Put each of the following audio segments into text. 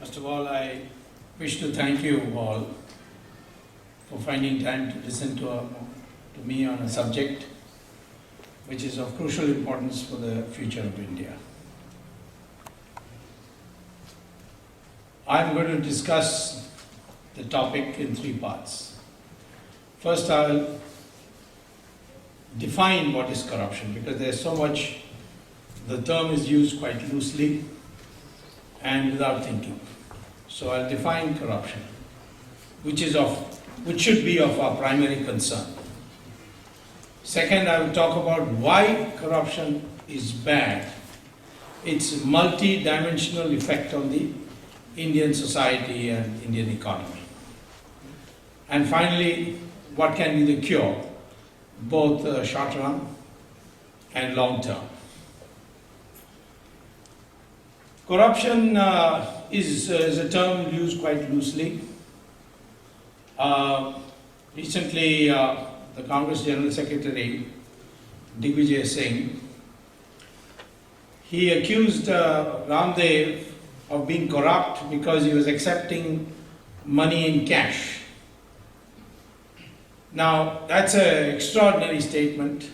First of all, I wish to thank you all for finding time to listen to me on a subject which is of crucial importance for the future of India. I'm going to discuss the topic in three parts. First, I'll define what is corruption, because there's so much, the term is used quite loosely and without thinking. So I'll define corruption, which should be of our primary concern. Second, I will talk about why corruption is bad, its multi-dimensional effect on the Indian society and Indian economy. And finally, what can be the cure, both short run and long term. Corruption is a term used quite loosely. Recently, the Congress General Secretary, Digvijay Singh, he accused Ramdev of being corrupt because he was accepting money in cash. Now, that's an extraordinary statement,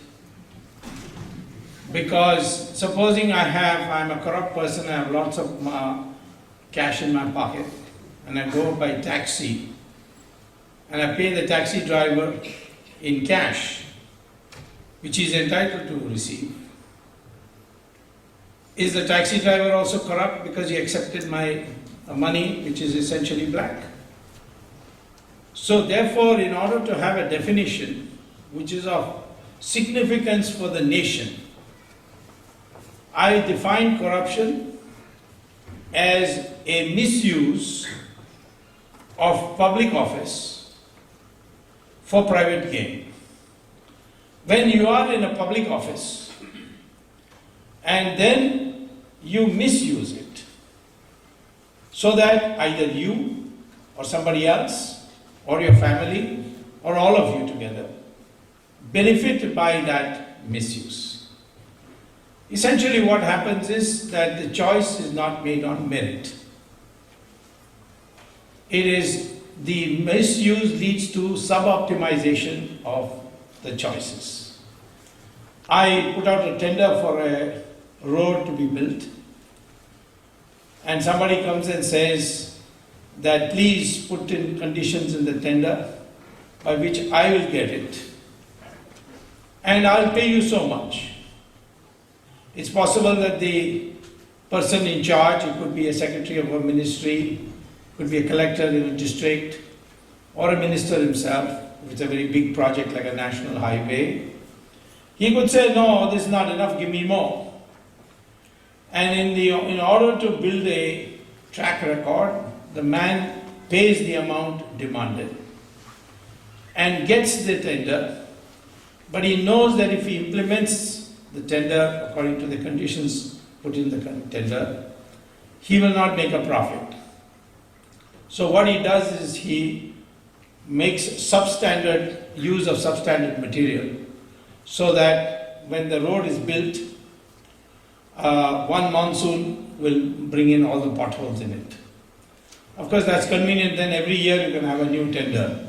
because supposing I'm a corrupt person, I have lots of cash in my pocket, and I go by taxi, and I pay the taxi driver in cash, which he is entitled to receive. Is the taxi driver also corrupt because he accepted my money, which is essentially black? So therefore, in order to have a definition which is of significance for the nation, I define corruption as a misuse of public office for private gain. When you are in a public office and then you misuse it so that either you or somebody else or your family or all of you together benefit by that misuse. Essentially what happens is that the choice is not made on merit. It is the misuse leads to sub-optimization of the choices. I put out a tender for a road to be built, and somebody comes and says that please put in conditions in the tender by which I will get it, and I'll pay you so much. It's possible that the person in charge, it could be a secretary of a ministry, could be a collector in a district, or a minister himself, if it's a very big project like a national highway, he could say, no, this is not enough, give me more. And in order to build a track record, the man pays the amount demanded and gets the tender, but he knows that if he implements the tender according to the conditions put in the tender, he will not make a profit. So what he does is he makes substandard use of substandard material, so that when the road is built, one monsoon will bring in all the potholes in it. Of course, that's convenient. Then every year you can have a new tender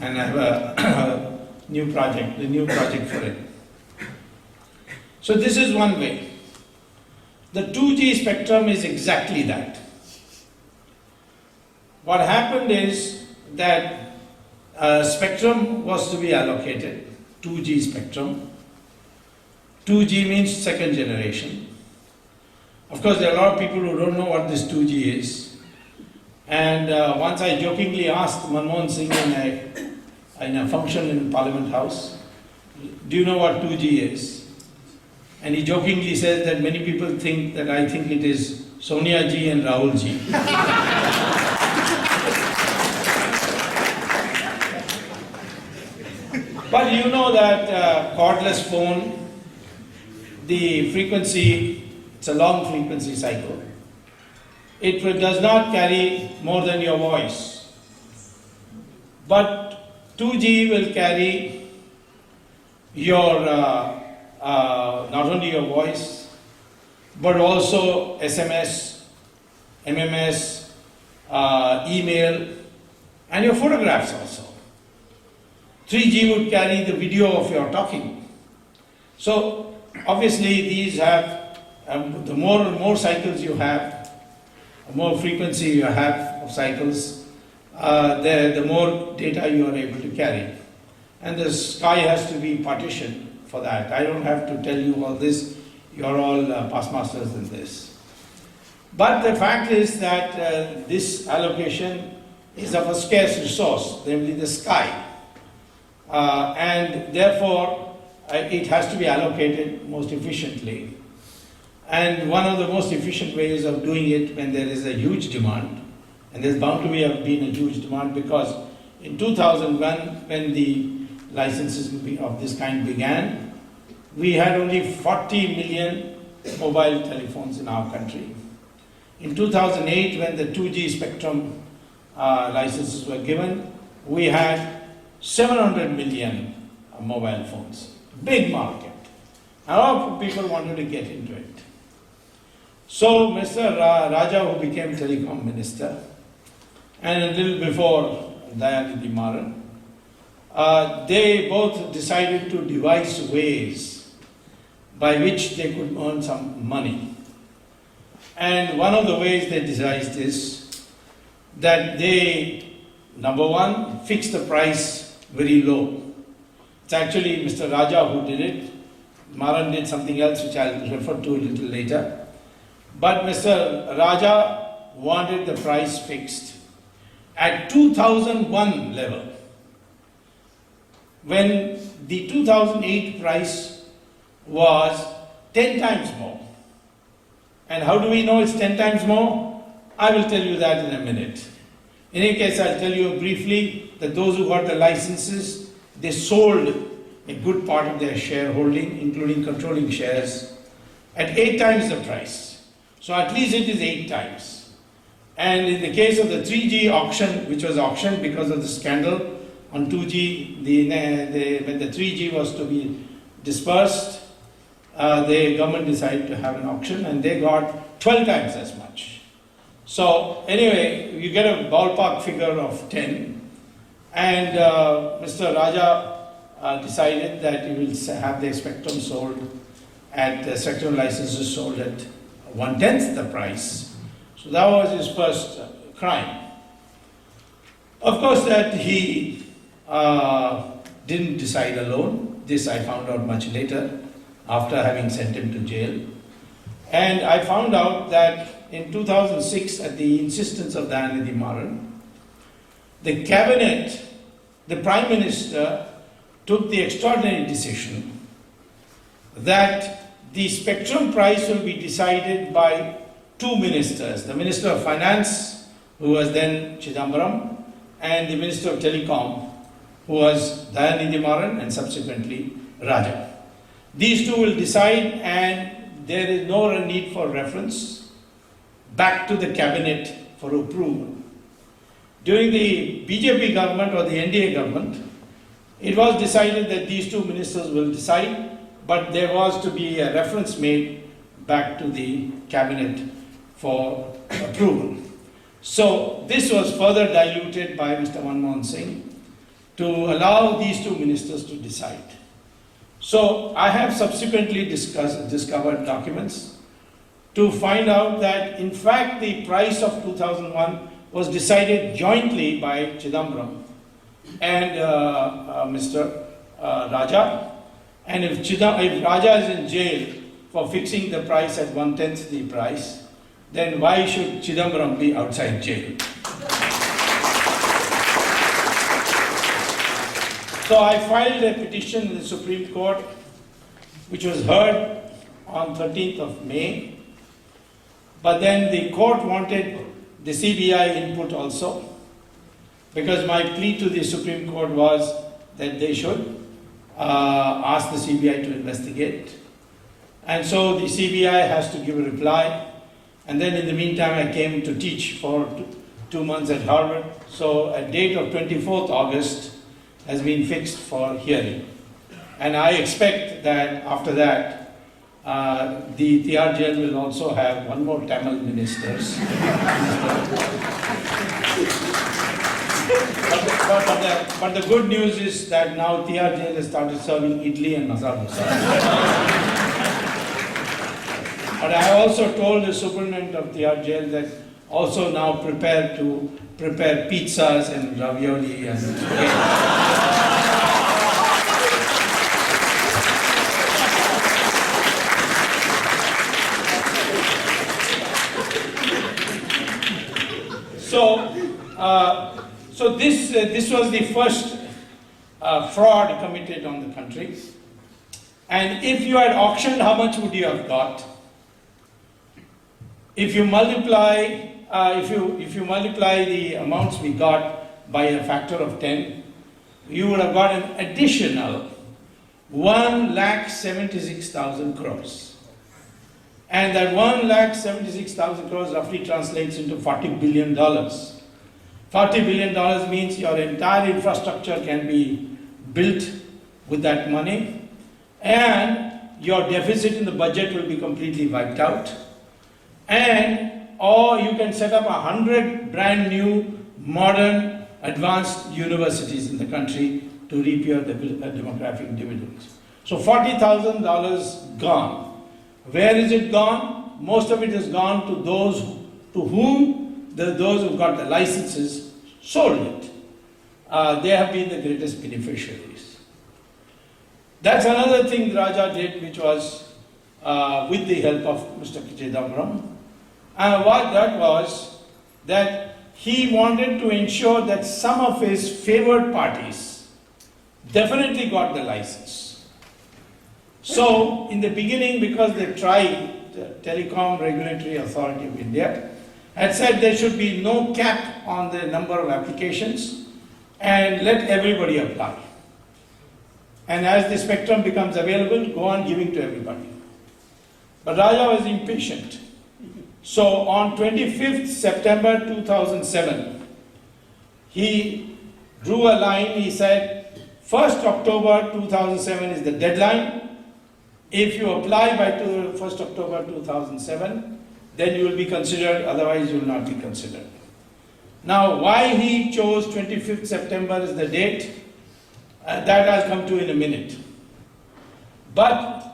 and have a new project for it. So this is one way. The 2G spectrum is exactly that. What happened is that spectrum was to be allocated, 2G spectrum. 2G means second generation. Of course, there are a lot of people who don't know what this 2G is. And once I jokingly asked Manmohan Singh in a function in Parliament House, do you know what 2G is? And he jokingly says that many people think that I think it is Sonia ji and Rahul ji. But you know that cordless phone, the frequency, it's a long frequency cycle. It does not carry more than your voice. But 2G will carry your not only your voice, but also SMS, MMS, email, and your photographs also. 3G would carry the video of your talking. So obviously these have, the more and more cycles you have, the more frequency you have of cycles, the more data you are able to carry. And the sky has to be partitioned for that. I don't have to tell you all this, you're all past masters in this. But the fact is that this allocation is of a scarce resource, namely the sky. And therefore, it has to be allocated most efficiently. And one of the most efficient ways of doing it when there is a huge demand, and there's bound to be been a huge demand, because in 2001, when the licenses of this kind began, we had only 40 million mobile telephones in our country. In 2008, when the 2G spectrum licenses were given, we had 700 million mobile phones. Big market. A lot of people wanted to get into it. So Mr. Raja, who became telecom minister, and a little before Dayanidhi Maran, they both decided to devise ways by which they could earn some money. And one of the ways they devised is that they, number one, fixed the price very low. It's actually Mr. Raja who did it. Maran did something else which I'll refer to a little later. But Mr. Raja wanted the price fixed at 2001 level, when the 2008 price was 10 times more. And how do we know it's 10 times more? I will tell you that in a minute. In any case, I'll tell you briefly that those who got the licenses, they sold a good part of their shareholding, including controlling shares, at 8 times the price. So at least it is 8 times. And in the case of the 3G auction, which was auctioned because of the scandal on 2G, when the 3G was to be dispersed, the government decided to have an auction, and they got 12 times as much. So anyway, you get a ballpark figure of 10, and Mr. Raja decided that he will have the spectrum sold at spectrum licenses sold at 1/10 the price. So that was his first crime. Of course, that he didn't decide alone. This I found out much later, after having sent him to jail. And I found out that in 2006, at the insistence of Dayanidhi Maran, the cabinet, the Prime Minister, took the extraordinary decision that the spectrum price will be decided by 2 ministers, the Minister of Finance, who was then Chidambaram, and the Minister of Telecom, who was Dayanidhi Maran and subsequently Raja. These two will decide, and there is no need for reference back to the cabinet for approval. During the BJP government or the NDA government, it was decided that these 2 ministers will decide, but there was to be a reference made back to the cabinet for approval. So this was further diluted by Mr. Manmohan Singh to allow these 2 ministers to decide. So I have subsequently discovered documents to find out that in fact the price of 2001 was decided jointly by Chidambaram and Mr. Raja. And if Raja is in jail for fixing the price at 1/10 the price, then why should Chidambaram be outside jail? So I filed a petition in the Supreme Court, which was heard on 13th of May. But then the court wanted the CBI input also, because my plea to the Supreme Court was that they should ask the CBI to investigate. And so the CBI has to give a reply. And then in the meantime, I came to teach for 2 months at Harvard. So a date of 24th August has been fixed for hearing. And I expect that after that, The TR jail will also have one more Tamil ministers. But the good news is that now TR jail has started serving idli and masala dosa. But I also told the superintendent of TR jail that also now prepare pizzas and ravioli and So this was the first fraud committed on the country. And if you had auctioned, how much would you have got? If you multiply, if you multiply the amounts we got by a factor of 10, you would have got an additional 1,76,000 crores. And that 1,76,000 crores roughly translates into $40 billion. $40 billion means your entire infrastructure can be built with that money, and your deficit in the budget will be completely wiped out. Or you can set up 100 brand new, modern, advanced universities in the country to reap your demographic dividends. So $40,000 gone. Where is it gone? Most of it has gone to those who got the licenses sold it. They have been the greatest beneficiaries. That's another thing Raja did, which was with the help of Mr. Chidambaram. And what that was, that he wanted to ensure that some of his favored parties definitely got the license. So, in the beginning, because the TRAI, the Telecom Regulatory Authority of India, had said there should be no cap on the number of applications and let everybody apply. And as the spectrum becomes available, go on giving to everybody. But Raja was impatient. So on 25th September 2007, he drew a line. He said, 1st October 2007 is the deadline. If you apply by 1st October 2007, then you will be considered, otherwise you will not be considered. Now, why he chose 25th September as the date, that I'll come to in a minute. But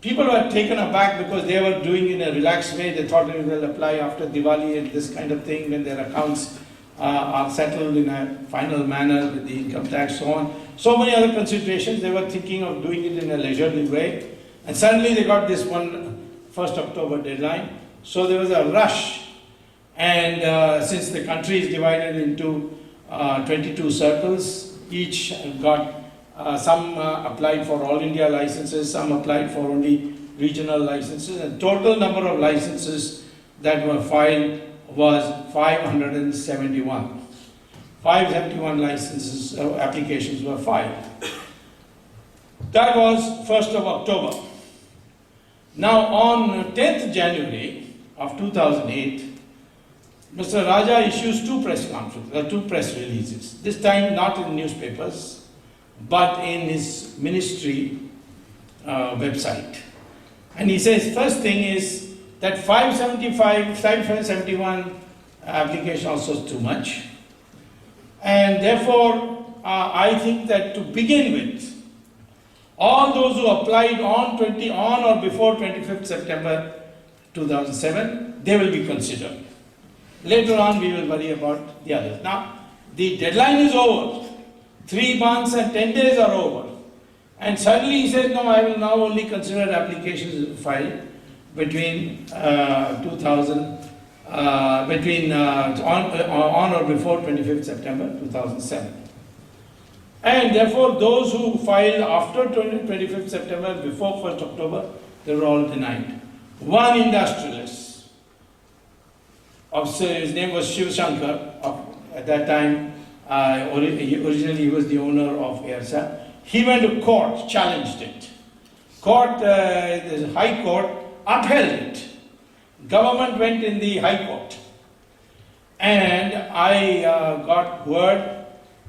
people were taken aback because they were doing it in a relaxed way. They thought they will apply after Diwali and this kind of thing, when their accounts are settled in a final manner with the income tax, so on. So many other considerations. They were thinking of doing it in a leisurely way. And suddenly they got this 1st October deadline. So there was a rush. And since the country is divided into 22 circles, each got, some applied for all India licenses, some applied for only regional licenses, and total number of licenses that were filed was 571. 571 licenses, applications were filed. That was 1st of October. Now on 10th January of 2008, Mr. Raja issues two press releases. This time not in newspapers, but in his ministry website. And he says, first thing is that 571 application also is too much. And therefore, I think that to begin with, all those who applied on or before 25th September 2007, they will be considered. Later on, we will worry about the others. Now, the deadline is over. 3 months and 10 days are over. And suddenly he said, no, I will now only consider applications filed between on or before 25th September 2007. And therefore, those who filed after 25th September, before 1st October, they were all denied. One industrialist, his name was Shiv Shankar, at that time, originally he was the owner of Airsa. He went to court, challenged it. The High Court upheld it. Government went in the High Court. And I got word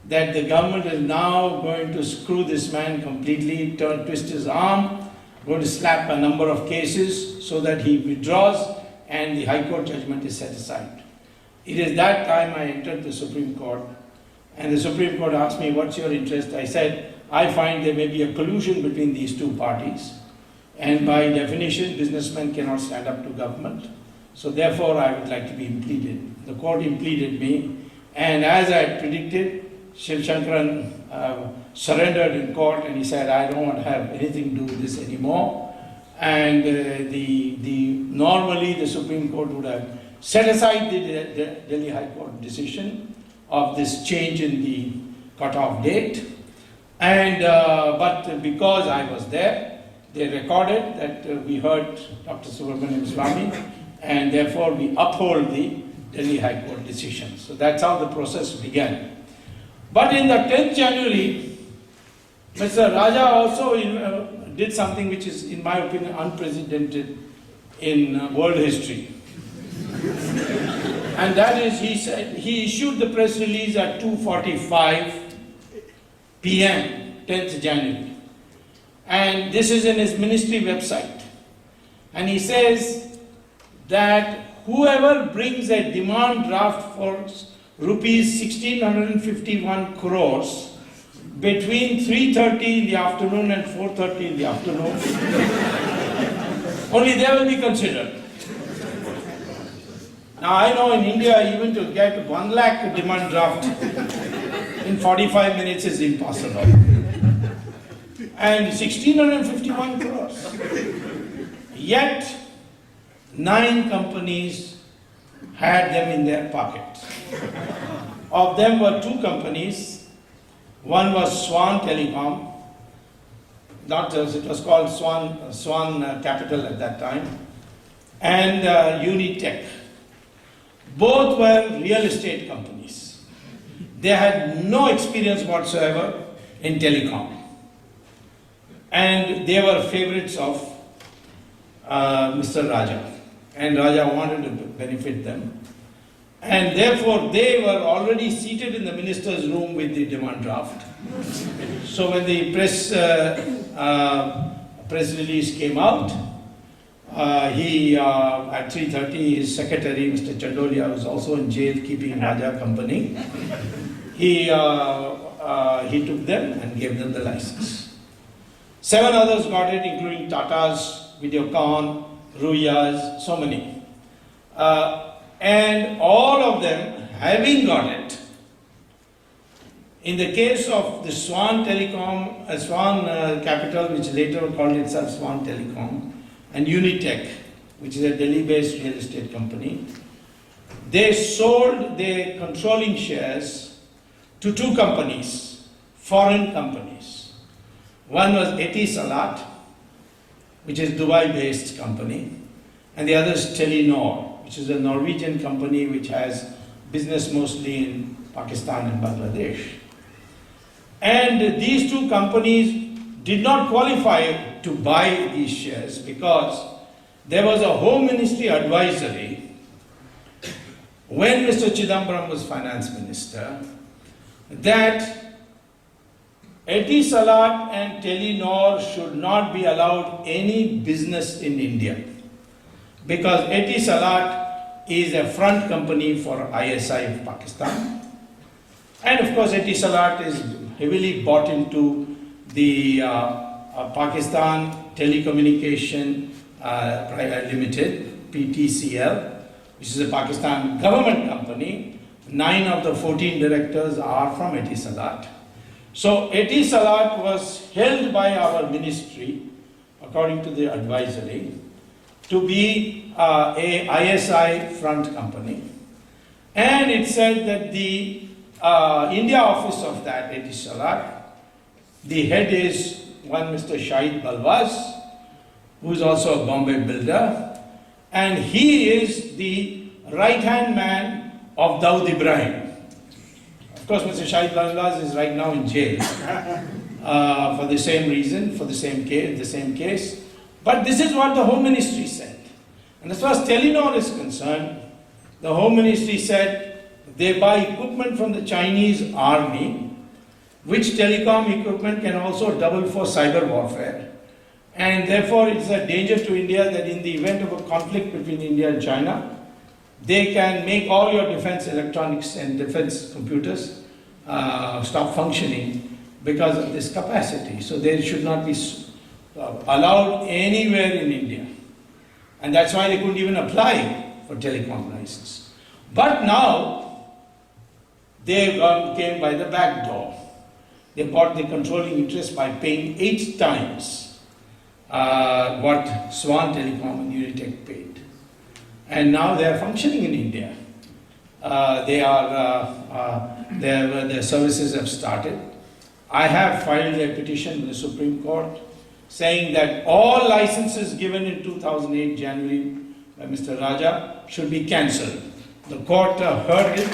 that the government is now going to screw this man completely, twist his arm, going to slap a number of cases so that he withdraws and the High Court judgment is set aside. It is that time I entered the Supreme Court, and the Supreme Court asked me, what's your interest? I said, I find there may be a collusion between these two parties, and by definition, businessmen cannot stand up to government. So therefore, I would like to be impleaded. The court impleaded me, and as I had predicted, Shiv Shankaran surrendered in court, and he said, I don't want to have anything to do with this anymore. And normally the Supreme Court would have set aside the Delhi High Court decision of this change in the cutoff date. And but because I was there, they recorded that we heard Dr. Subramanian Swamy, and therefore we uphold the Delhi High Court decision. So that's how the process began. But in the 10th January, Mr. Raja also did something which is, in my opinion, unprecedented in world history. And that is, he said, he issued the press release at 2:45 p.m., 10th January. And this is in his ministry website. And he says that whoever brings a demand draft for rupees 1,651 crores between 3:30 in the afternoon and 4:30 in the afternoon, only they will be considered. Now I know in India even to get 1 lakh demand draft in 45 minutes is impossible. And 1,651 crores. Yet 9 companies had them in their pocket. Of them were 2 companies. One was Swan Telecom, not as it was called Swan Capital at that time, and Unitech. Both were real estate companies. They had no experience whatsoever in telecom. And they were favorites of Mr. Raja. And Raja wanted to benefit them. And therefore, they were already seated in the minister's room with the demand draft. So when the press release came out, at 3:30, his secretary, Mr. Chandolia, was also in jail keeping Raja company. He took them and gave them the license. 7 others got it, including Tata's, Videocon, Ruya's, so many. And all of them, having got it, in the case of the Swan Telecom, Swan Capital, which later called itself Swan Telecom, and Unitech, which is a Delhi-based real estate company, they sold their controlling shares to 2 companies, foreign companies. One was Etisalat, which is Dubai-based company, and the other is Telenor, which is a Norwegian company which has business mostly in Pakistan and Bangladesh. And these 2 companies did not qualify to buy these shares because there was a Home Ministry advisory when Mr. Chidambaram was finance minister that Etisalat and Telenor should not be allowed any business in India because Etisalat is a front company for ISI of Pakistan. And of course, Etisalat is heavily bought into the Pakistan Telecommunication Private Limited, PTCL, which is a Pakistan government company. 9 of the 14 directors are from Etisalat. So Etisalat was held by our ministry, according to the advisory, to be a ISI front company. And it said that the India office of that Etisalat, the head is one Mr. Shahid Balwaz, who is also a Bombay builder, and he is the right-hand man of Dawood Ibrahim. Of course, Mr. Shahid Balwaz is right now in jail for the same reason, for the same case. But this is what the Home Ministry said. And as far as Telenor is concerned, the Home Ministry said they buy equipment from the Chinese army, which telecom equipment can also double for cyber warfare. And therefore, it's a danger to India that in the event of a conflict between India and China, they can make all your defense electronics and defense computers stop functioning because of this capacity. So they should not be allowed anywhere in India. And that's why they couldn't even apply for telecom license. But now, they came by the back door. They bought the controlling interest by paying 8 times what Swan Telecom and Unitech paid. And now they are functioning in India. Their services have started. I have filed a petition with the Supreme Court saying that all licenses given in 2008 January by Mr. Raja should be cancelled. The court heard it.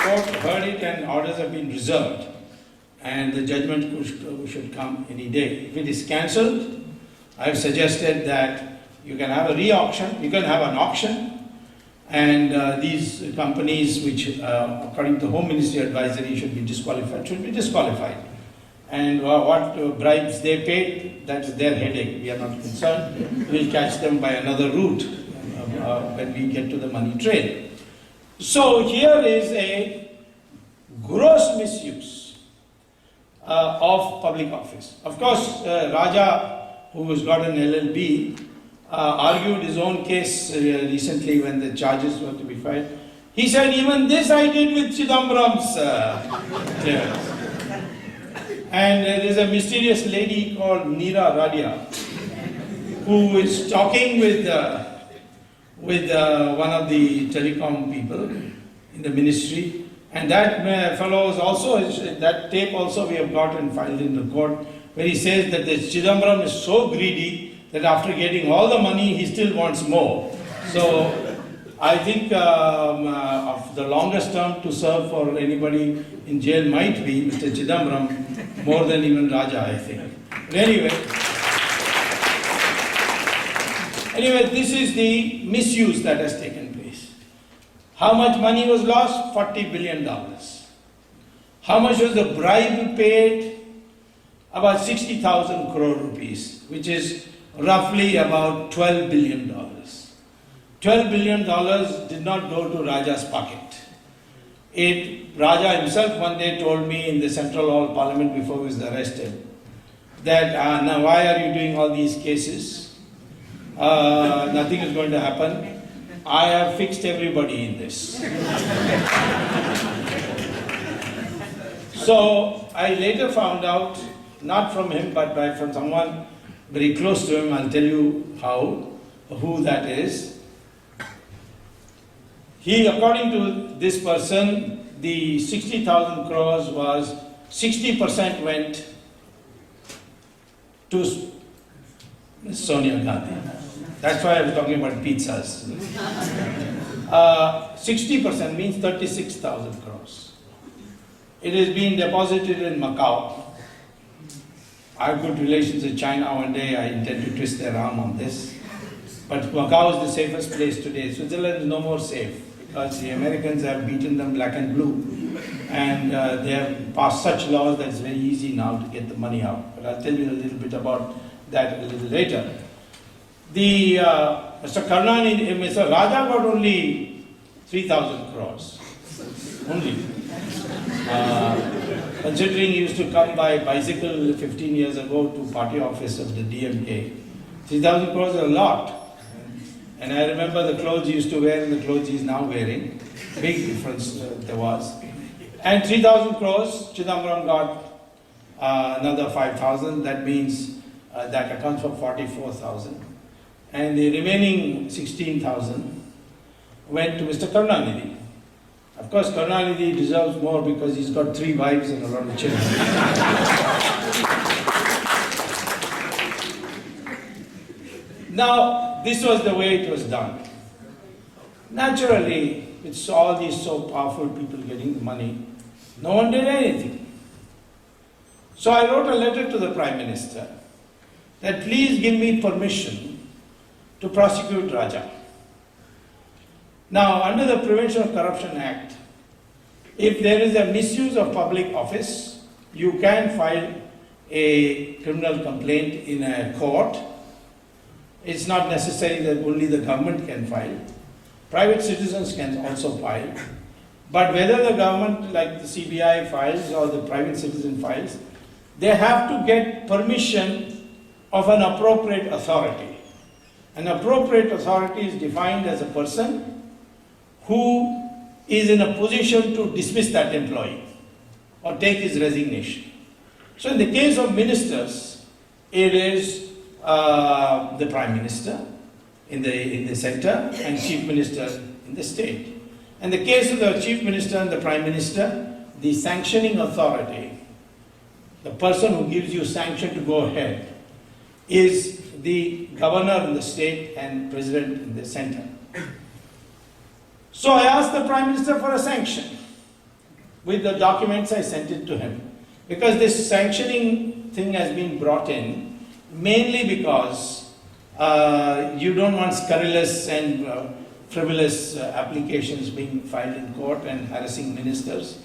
Court heard it and orders have been reserved. And the judgment should come any day. If it is cancelled, I have suggested that you can have a re-auction, you can have an auction, and these companies which, according to Home Ministry advisory, should be disqualified. And what bribes they paid, that's their headache. We are not concerned. We'll catch them by another route when we get to the money trail. So here is a gross misuse of public office. Of course, Raja, who has got an LLB, argued his own case recently when the charges were to be filed. He said, even this I did with Chidambaram's clearance. And there is a mysterious lady called Neera Radia, who is talking with one of the telecom people in the ministry. And that fellow is also, that tape also we have got and filed in the court, where he says that the Chidambaram is so greedy that after getting all the money, he still wants more. So I think of the longest term to serve for anybody in jail might be Mr. Chidambaram, more than even Raja, I think. But anyway, this is the misuse that has taken place. How much money was lost? $40 billion. How much was the bribe paid? About 60,000 crore rupees, which is roughly about $12 billion. $12 billion did not go to Raja's pocket. Raja himself one day told me in the Central Hall Parliament before he was arrested that, now why are you doing all these cases? Nothing is going to happen. I have fixed everybody in this. So I later found out, not from him, but from someone very close to him, I'll tell you who that is. According to this person, the 60,000 crores was 60% went to Sonia Gandhi. That's why I was talking about pizzas. 60% means 36,000 crores. It is being deposited in Macau. I have good relations with China. One day I intend to twist their arm on this. But Macau is the safest place today. Switzerland is no more safe because the Americans have beaten them black and blue. And they have passed such laws that it's very easy now to get the money out. But I'll tell you a little bit about that a little later. Mr. Mr. Raja got only 3,000 crores. Only. Considering he used to come by bicycle 15 years ago to party office of the DMK, 3,000 crores is a lot. And I remember the clothes he used to wear and the clothes he's now wearing. Big difference there was. And 3,000 crores, Chidambaram got another 5,000. That means that accounts for 44,000. And the remaining 16,000 went to Mr. Karunanidhi. Of course, Karunanidhi deserves more because he's got 3 wives and a lot of children. Now, this was the way it was done. Naturally, with all these so powerful people getting the money, no one did anything. So I wrote a letter to the Prime Minister that please give me permission to prosecute Raja. Now, under the Prevention of Corruption Act, if there is a misuse of public office, you can file a criminal complaint in a court. It's not necessary that only the government can file. Private citizens can also file. But whether the government, like the CBI files or the private citizen files, they have to get permission of an appropriate authority. An appropriate authority is defined as a person who is in a position to dismiss that employee or take his resignation. So in the case of ministers, it is the Prime Minister in the center and Chief Minister in the state. In the case of the Chief Minister and the Prime Minister, the sanctioning authority, the person who gives you sanction to go ahead, is the governor in the state and president in the center. So I asked the Prime Minister for a sanction. With the documents, I sent it to him. Because this sanctioning thing has been brought in mainly because you don't want scurrilous and frivolous applications being filed in court and harassing ministers.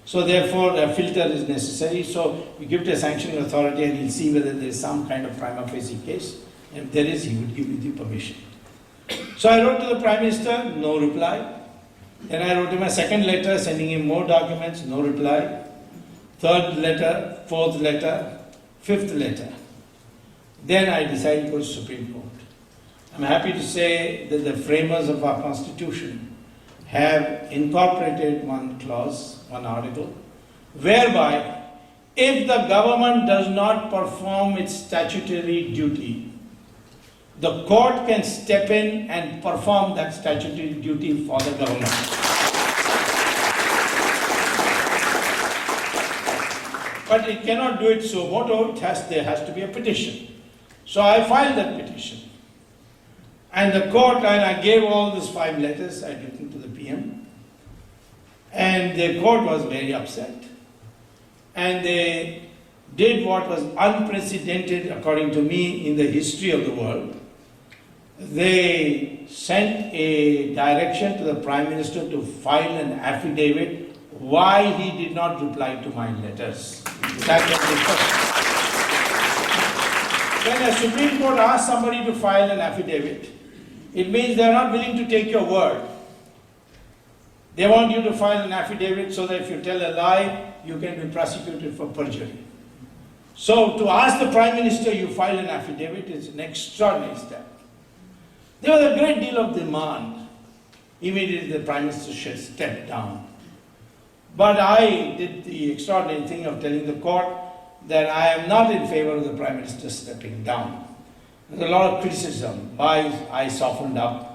So therefore a filter is necessary. So we give to a sanctioning authority and he'll see whether there is some kind of prima facie case. If there is, he would give you the permission. So I wrote to the Prime Minister, no reply. Then I wrote him a second letter sending him more documents, no reply. Third letter, fourth letter, fifth letter. Then I decided to go to Supreme Court. I'm happy to say that the framers of our Constitution have incorporated one clause, one article, whereby if the government does not perform its statutory duty, the court can step in and perform that statutory duty for the government. But it cannot do it so moto, there has to be a petition. So I filed that petition. And the court, and I gave all these 5 letters, I written to the PM. And the court was very upset. And they did what was unprecedented, according to me, in the history of the world. They sent a direction to the Prime Minister to file an affidavit why he did not reply to my letters. That was the question. When a Supreme Court asks somebody to file an affidavit, it means they are not willing to take your word. They want you to file an affidavit so that if you tell a lie, you can be prosecuted for perjury. So to ask the Prime Minister you file an affidavit is an extraordinary step. There was a great deal of demand. Immediately the Prime Minister should step down. But I did the extraordinary thing of telling the court that I am not in favor of the Prime Minister stepping down. There's a lot of criticism. Why I softened up.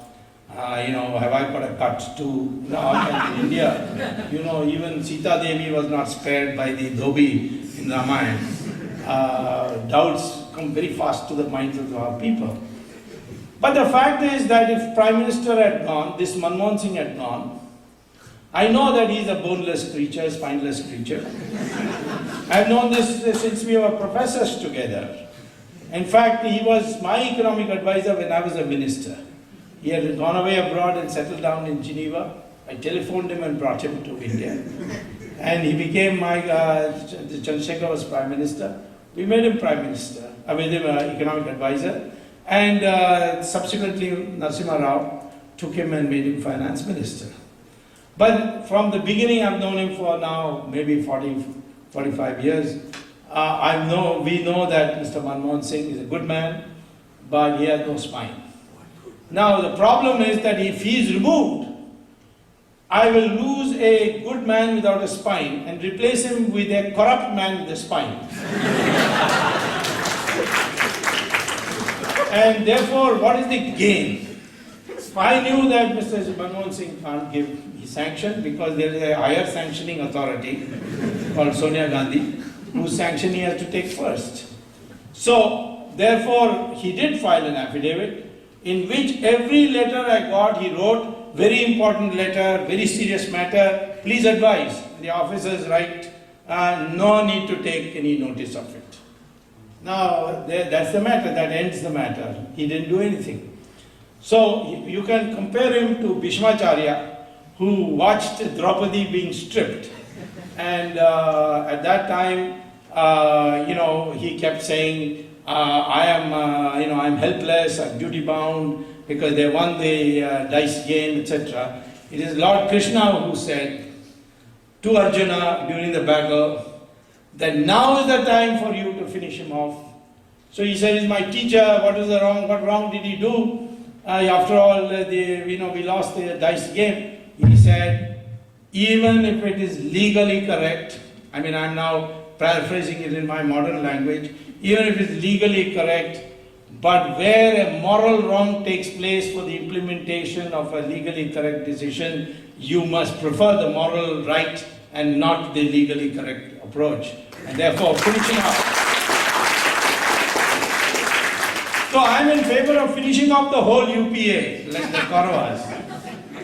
Have I got a cut too? In India, even Sita Devi was not spared by the dhobi in Ramayana. Doubts come very fast to the minds of our people. But the fact is that if Prime Minister had gone, this Manmohan Singh had gone, I know that he is a boneless creature, spineless creature. I've known this since we were professors together. In fact, he was my economic advisor when I was a minister. He had gone away abroad and settled down in Geneva. I telephoned him and brought him to India. And he became my, Chandrasekhar was Prime Minister. We made him Prime Minister. I made him an economic advisor. And subsequently, Narasimha Rao took him and made him Finance Minister. But from the beginning, I've known him for now maybe 40, 45 years. We know that Mr. Manmohan Singh is a good man, but he has no spine. Now the problem is that if he is removed, I will lose a good man without a spine and replace him with a corrupt man with a spine. And therefore, what is the gain? I knew that Mr. Manmohan Singh can't give his sanction because there is a higher sanctioning authority called Sonia Gandhi, whose sanction he has to take first. So, therefore, he did file an affidavit in which every letter I got, he wrote, very important letter, very serious matter, please advise. The officers write, no need to take any notice of it. Now, that's the matter, that ends the matter. He didn't do anything. So, you can compare him to Bhishmacharya, who watched Draupadi being stripped. And at that time, he kept saying, I'm helpless, I'm duty bound because they won the dice game, etc. It is Lord Krishna who said to Arjuna during the battle that now is the time for you to finish him off. So he said, he's my teacher, what wrong did he do? After all, we lost the dice game. He said, even if it is legally correct, I'm now paraphrasing it in my modern language, even if it's legally correct, but where a moral wrong takes place for the implementation of a legally correct decision, you must prefer the moral right and not the legally correct approach. And therefore, finishing up. So I'm in favor of finishing up the whole UPA, like the Kauravas.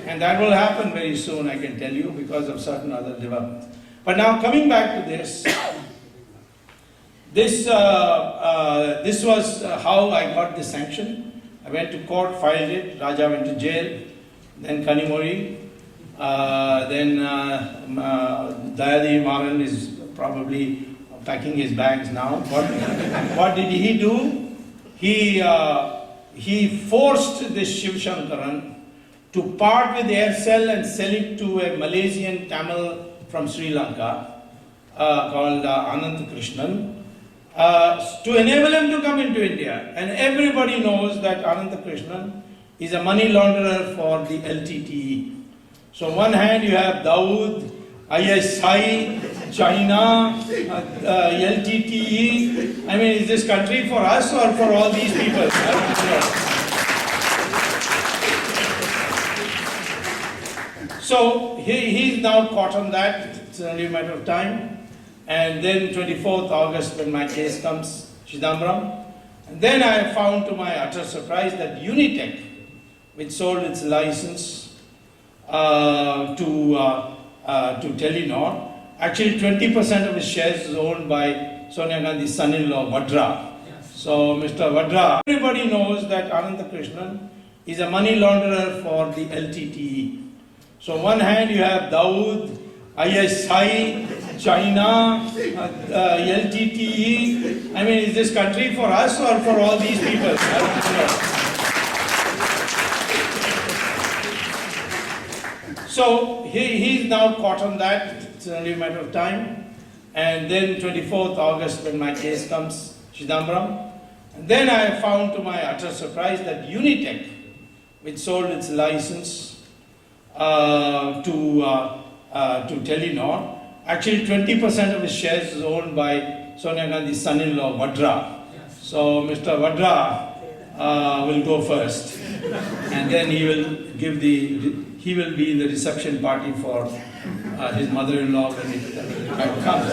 And that will happen very soon, I can tell you, because of certain other developments. But now coming back to this, this was how I got the sanction. I went to court, filed it, Raja went to jail, then Kanimori, then Dayadi Maran is probably packing his bags now. What did he do? He forced this Shiv Shankaran to part with Aircel and sell it to a Malaysian Tamil from Sri Lanka called Anant Krishnan to enable him to come into India. And everybody knows that Anant Krishnan is a money launderer for the LTTE. So on one hand you have Dawood, ISI, China, LTTE. Is this country for us or for all these people? So he's now caught on that. It's only a matter of time. And then 24th August, when my case comes, Chidambaram. And then I found to my utter surprise that Unitech, which sold its license to Telenor, actually 20% of its shares is owned by Sonia Gandhi's son-in-law, Vadra. Yes. So Mr. Vadra, everybody knows that Ananta Krishnan is a money launderer for the LTTE. So on one hand you have Dawood, ISI, China, LTTE. Is this country for us or for all these people? So he's now caught on that. It's only a matter of time. And then 24th August, when my case comes, Chidambaram. And then I found to my utter surprise that Unitech, which sold its license to Telenor, actually 20% of its shares is owned by Sonia Gandhi's son-in-law, Vadra. Yes. So Mr. Vadra will go first, and then he will be in the reception party for his mother-in-law when it comes.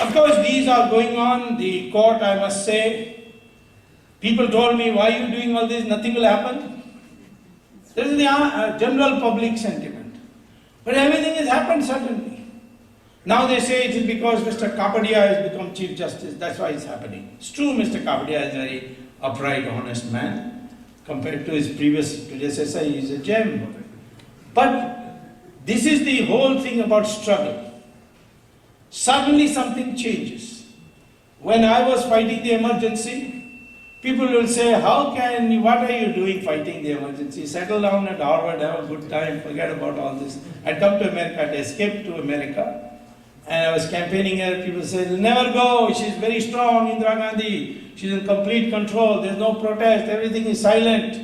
Of course, these are going on. The court, I must say, people told me, why are you doing all this? Nothing will happen. This is the general public sentiment. But everything has happened suddenly. Now they say it is because Mr. Kapadia has become Chief Justice. That's why it's happening. It's true, Mr. Kapadia is a very upright, honest man. Compared to his previous predecessor, he is a gem. But this is the whole thing about struggle. Suddenly something changes. When I was fighting the emergency, people will say, what are you doing fighting the emergency? Settle down at Harvard, have a good time, forget about all this. I'd come to America, I'd escaped to America, and I was campaigning here. People said, never go, she's very strong, Indira Gandhi, she's in complete control, there's no protest, everything is silent.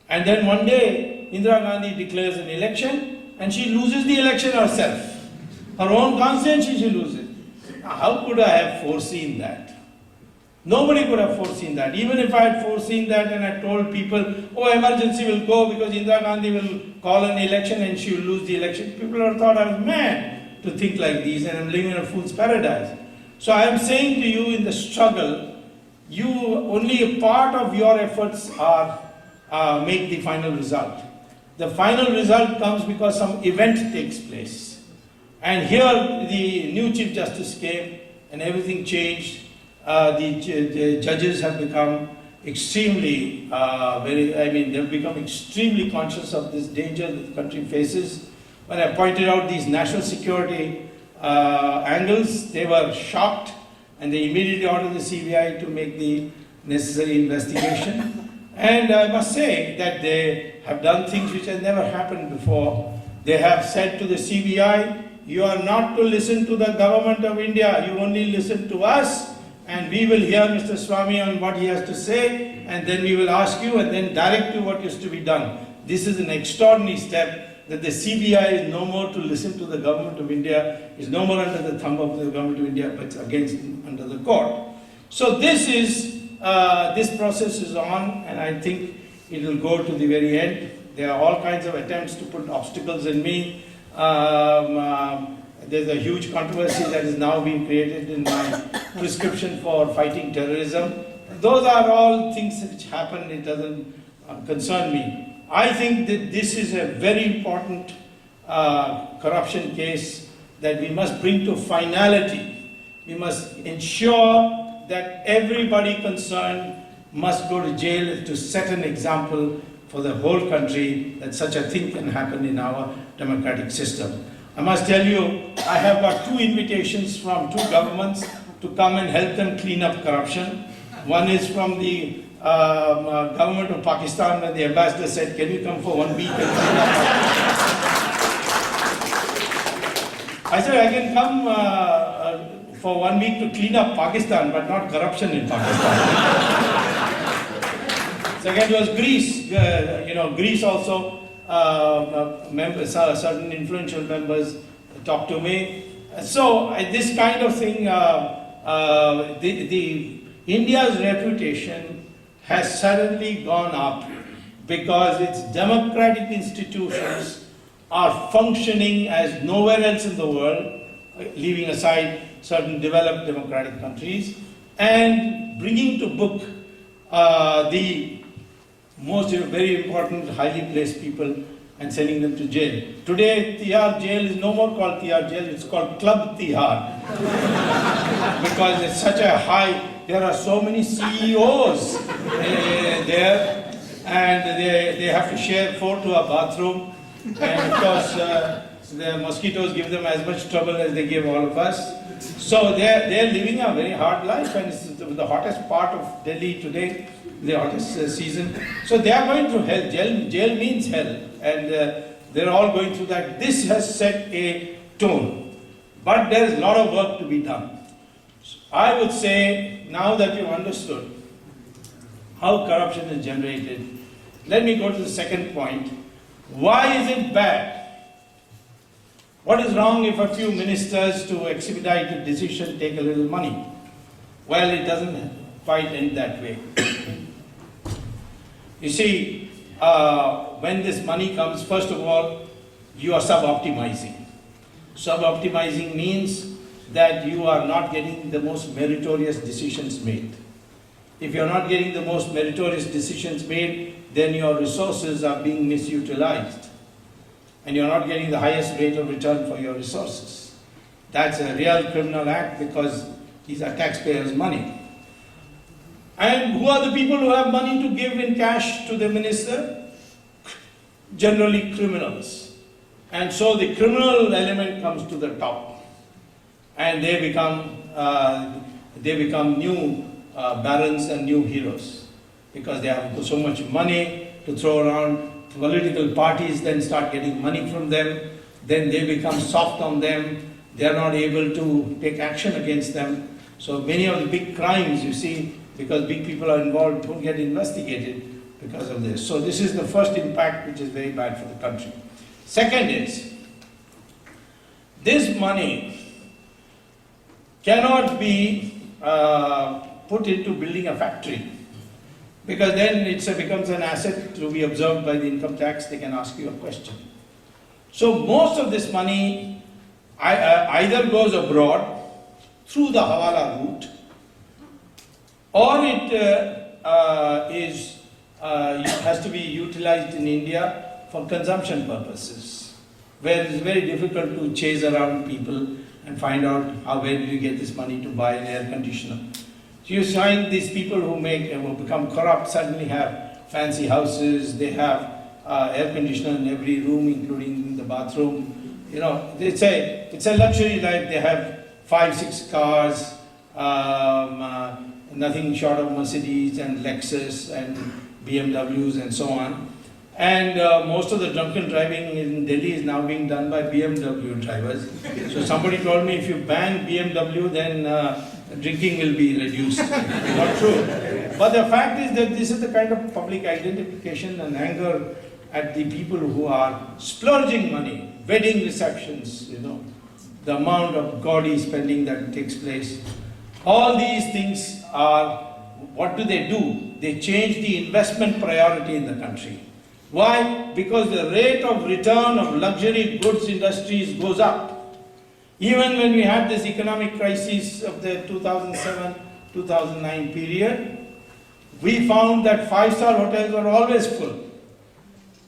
And then one day, Indira Gandhi declares an election, and she loses the election herself. Her own constituency, she loses. Now, how could I have foreseen that? Nobody could have foreseen that. Even if I had foreseen that and I told people, emergency will go because Indira Gandhi will call an election and she will lose the election, people would have thought I was mad to think like these and I'm living in a fool's paradise. So I am saying to you, in the struggle, only a part of your efforts make the final result. The final result comes because some event takes place. And here the new Chief Justice came and everything changed. The judges have become extremely, they've become extremely conscious of this danger that the country faces. when I pointed out these national security angles, they were shocked and they immediately ordered the CBI to make the necessary investigation. And I must say that they have done things which had never happened before. They have said to the CBI, you are not to listen to the government of India, you only listen to us, and we will hear Mr. Swamy on what he has to say, and then we will ask you and then direct you what is to be done. This is an extraordinary step, that the CBI is no more to listen to the government of India, is no more under the thumb of the government of India, but under the court. So this process is on, and I think it will go to the very end. There are all kinds of attempts to put obstacles in me. There's a huge controversy that is now being created in my prescription for fighting terrorism. Those are all things which happen, it doesn't concern me. I think that this is a very important corruption case that we must bring to finality. We must ensure that everybody concerned must go to jail to set an example for the whole country that such a thing can happen in our democratic system. I must tell you, I have got 2 invitations from 2 governments to come and help them clean up corruption. One is from the government of Pakistan, where the ambassador said, can you come for 1 week and clean up? I said, I can come for 1 week to clean up Pakistan, but not corruption in Pakistan. Second was Greece. Greece also, certain influential members talked to me. So this kind of thing, India's reputation has suddenly gone up because its democratic institutions are functioning as nowhere else in the world, leaving aside certain developed democratic countries, and bringing to book the most very important, highly placed people and sending them to jail. Today, Tihar jail is no more called Tihar jail, it's called Club Tihar. Because it's such a high, there are so many CEOs there, and they have to share 4 to a bathroom. And of course, the mosquitoes give them as much trouble as they give all of us. So they're living a very hard life, and it's the hottest part of Delhi today, the hottest season. So they are going through hell. Jail means hell, and they're all going through that. This has set a tone, but there is a lot of work to be done. So I would say, now that you've understood how corruption is generated, let me go to the second point. Why is it bad? What is wrong if a few ministers, to expedite a decision, take a little money? Well, it doesn't quite end that way. You see, when this money comes, first of all, you are sub-optimizing. Sub-optimizing means that you are not getting the most meritorious decisions made. If you are not getting the most meritorious decisions made, then your resources are being misutilized. And you are not getting the highest rate of return for your resources. That's a real criminal act, because these are taxpayers' money. And who are the people who have money to give in cash to the minister? Generally criminals. And so the criminal element comes to the top. And they become new barons and new heroes, because they have so much money to throw around. Political parties then start getting money from them, then they become soft on them, they are not able to take action against them. So many of the big crimes, you see, because big people are involved, don't get investigated because of this. So this is the first impact, which is very bad for the country. Second is, this money cannot be put into building a factory, because then it becomes an asset to be observed by the income tax. They can ask you a question. So most of this money either goes abroad through the Hawala route, or it has to be utilized in India for consumption purposes, where it's very difficult to chase around people and find out where did you get this money to buy an air conditioner. So you find these people who become corrupt suddenly have fancy houses, they have air conditioner in every room, including the bathroom. You know, it's a luxury life. They have 5, 6 cars, nothing short of Mercedes and Lexus and BMWs and so on. And most of the drunken driving in Delhi is now being done by BMW drivers. So somebody told me if you ban BMW, then drinking will be reduced. Not true. But the fact is that this is the kind of public identification and anger at the people who are splurging money, wedding receptions, you know, the amount of gaudy spending that takes place. All these things are, what do? They change the investment priority in the country. Why? Because the rate of return of luxury goods industries goes up. Even when we had this economic crisis of the 2007-2009 period, we found that 5-star hotels were always full.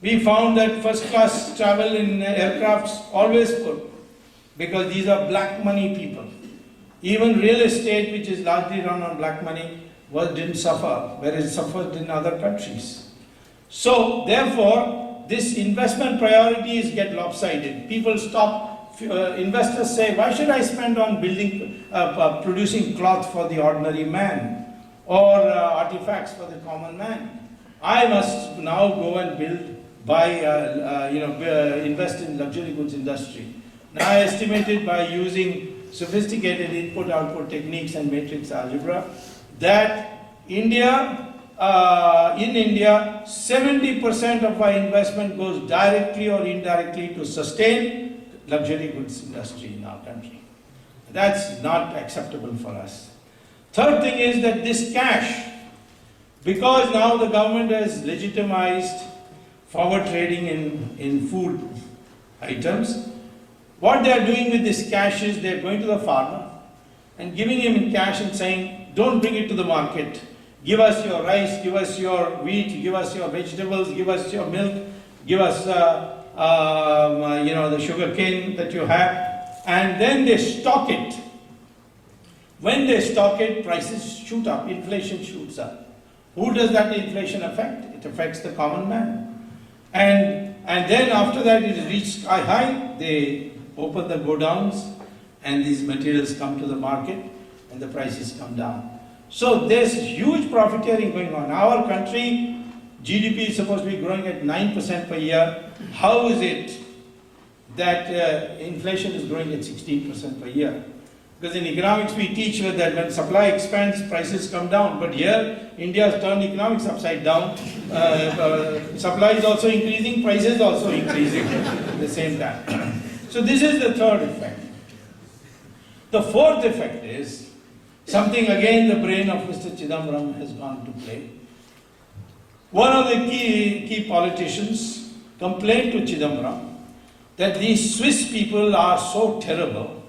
We found that first-class travel in aircrafts always full, because these are black money people. Even real estate, which is largely run on black money, didn't suffer, whereas it suffered in other countries. So, therefore, this investment priorities get lopsided. People stop, investors say, why should I spend on building, producing cloth for the ordinary man, or artifacts for the common man? I must now go and invest in luxury goods industry. Now, I estimated by using sophisticated input-output techniques and matrix algebra that in India, 70% of our investment goes directly or indirectly to sustain luxury goods industry in our country. That's not acceptable for us. Third thing is that this cash, because now the government has legitimized forward trading in food items, what they are doing with this cash is they are going to the farmer and giving him in cash and saying, don't bring it to the market. Give us your rice, give us your wheat, give us your vegetables, give us your milk, give us the sugar cane that you have, and then they stock it. When they stock it, prices shoot up, inflation shoots up. Who does that inflation affect? It affects the common man. And then after that it reaches sky high, they open the godowns and these materials come to the market and the prices come down. So there's huge profiteering going on. Our country, GDP is supposed to be growing at 9% per year. How is it that inflation is growing at 16% per year? Because in economics we teach that when supply expands, prices come down. But here, India has turned economics upside down. Supply is also increasing, prices also increasing at the same time. So this is the third effect. The fourth effect is something again the brain of Mr. Chidambaram has gone to play. One of the key politicians complained to Chidambaram that these Swiss people are so terrible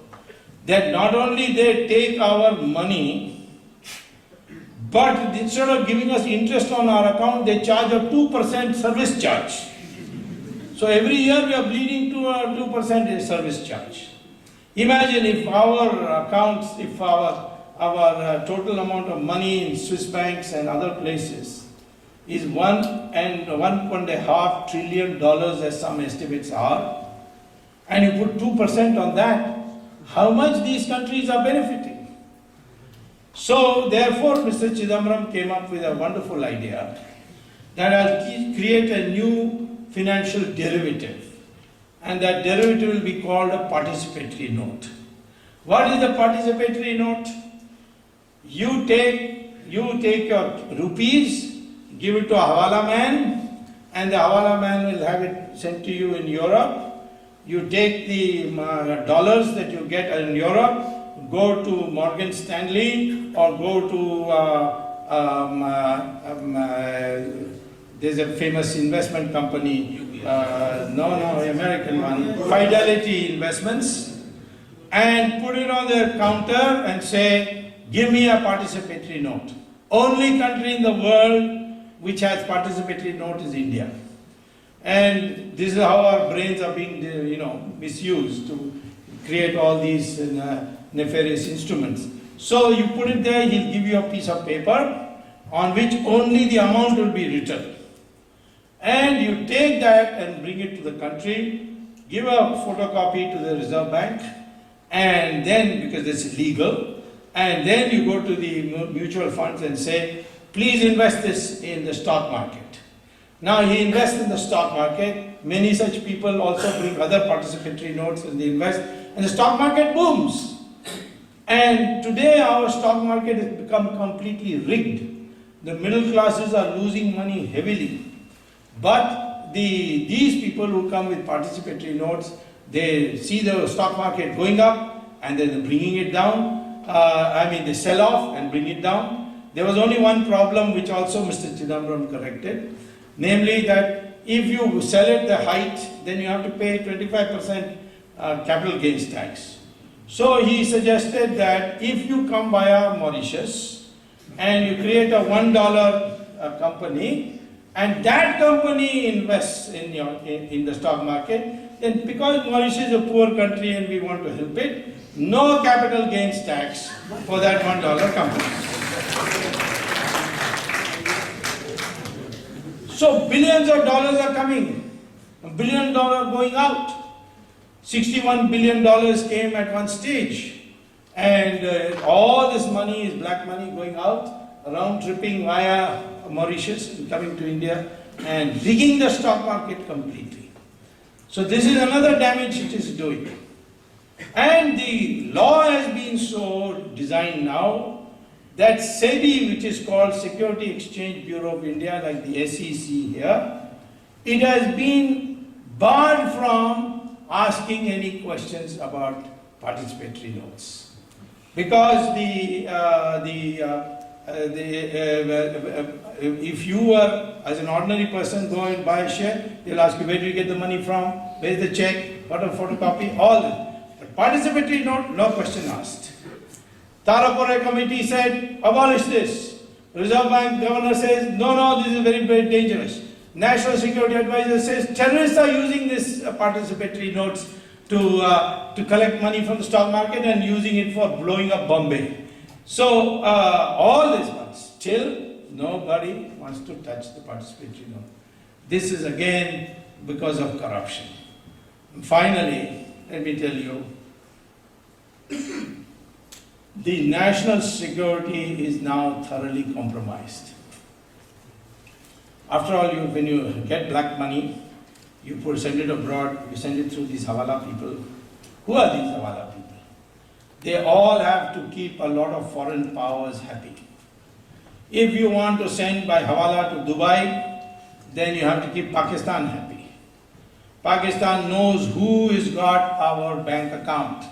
that not only they take our money, but instead of giving us interest on our account, they charge a 2% service charge. So every year we are bleeding to a 2% service charge. Imagine if our accounts, if our total amount of money in Swiss banks and other places is $1.5 trillion as some estimates are, and you put 2% on that, how much these countries are benefiting. So therefore Mr. Chidambaram came up with a wonderful idea that I'll create a new financial derivative, and that derivative will be called a participatory note. What is the participatory note? You take your rupees, give it to a Hawala man, and the Hawala man will have it sent to you in Europe. You take the dollars that you get in Europe, go to Morgan Stanley or go to there's a famous investment company, American one, Fidelity Investments, and put it on their counter and say, give me a participatory note. Only country in the world which has participatory note is India. And this is how our brains are being misused to create all these nefarious instruments. So you put it there, he'll give you a piece of paper on which only the amount will be written. And you take that and bring it to the country, give a photocopy to the Reserve Bank, and then, because it's illegal, and then you go to the mutual funds and say, please invest this in the stock market. Now he invests in the stock market. Many such people also bring other participatory notes and they invest, and the stock market booms. And today our stock market has become completely rigged. The middle classes are losing money heavily. But these people who come with participatory notes, they see the stock market going up and then bringing it down. They sell off and bring it down. There was only one problem which also Mr. Chidambaram corrected, namely that if you sell at the height, then you have to pay 25% capital gains tax. So he suggested that if you come via Mauritius and you create a $1 company, and that company invests in the stock market, then because Mauritius is a poor country and we want to help it, no capital gains tax for that $1 company. So billions of dollars are coming, $1 billion going out. $61 billion came at one stage, and all this money is black money going out, round tripping via Mauritius and coming to India and rigging the stock market completely. So this is another damage it is doing. And the law has been so designed now that SEBI, which is called Security Exchange Bureau of India, like the SEC here, it has been barred from asking any questions about participatory notes. Because if you were, as an ordinary person, go and buy a share, they'll ask you, where do you get the money from? Where's the check? What a photocopy? All that. But participatory note, no question asked. Tarapore committee said, abolish this. Reserve Bank governor says, no, this is very, very dangerous. National Security Advisor says, terrorists are using this participatory notes to collect money from the stock market and using it for blowing up Bombay. So all this, but still nobody wants to touch the participatory note. This is again because of corruption. And finally, let me tell you, the national security is now thoroughly compromised. After all, when you get black money, you send it abroad, you send it through these Hawala people. Who are these Hawala people? They all have to keep a lot of foreign powers happy. If you want to send by Hawala to Dubai, then you have to keep Pakistan happy. Pakistan knows who has got our bank account,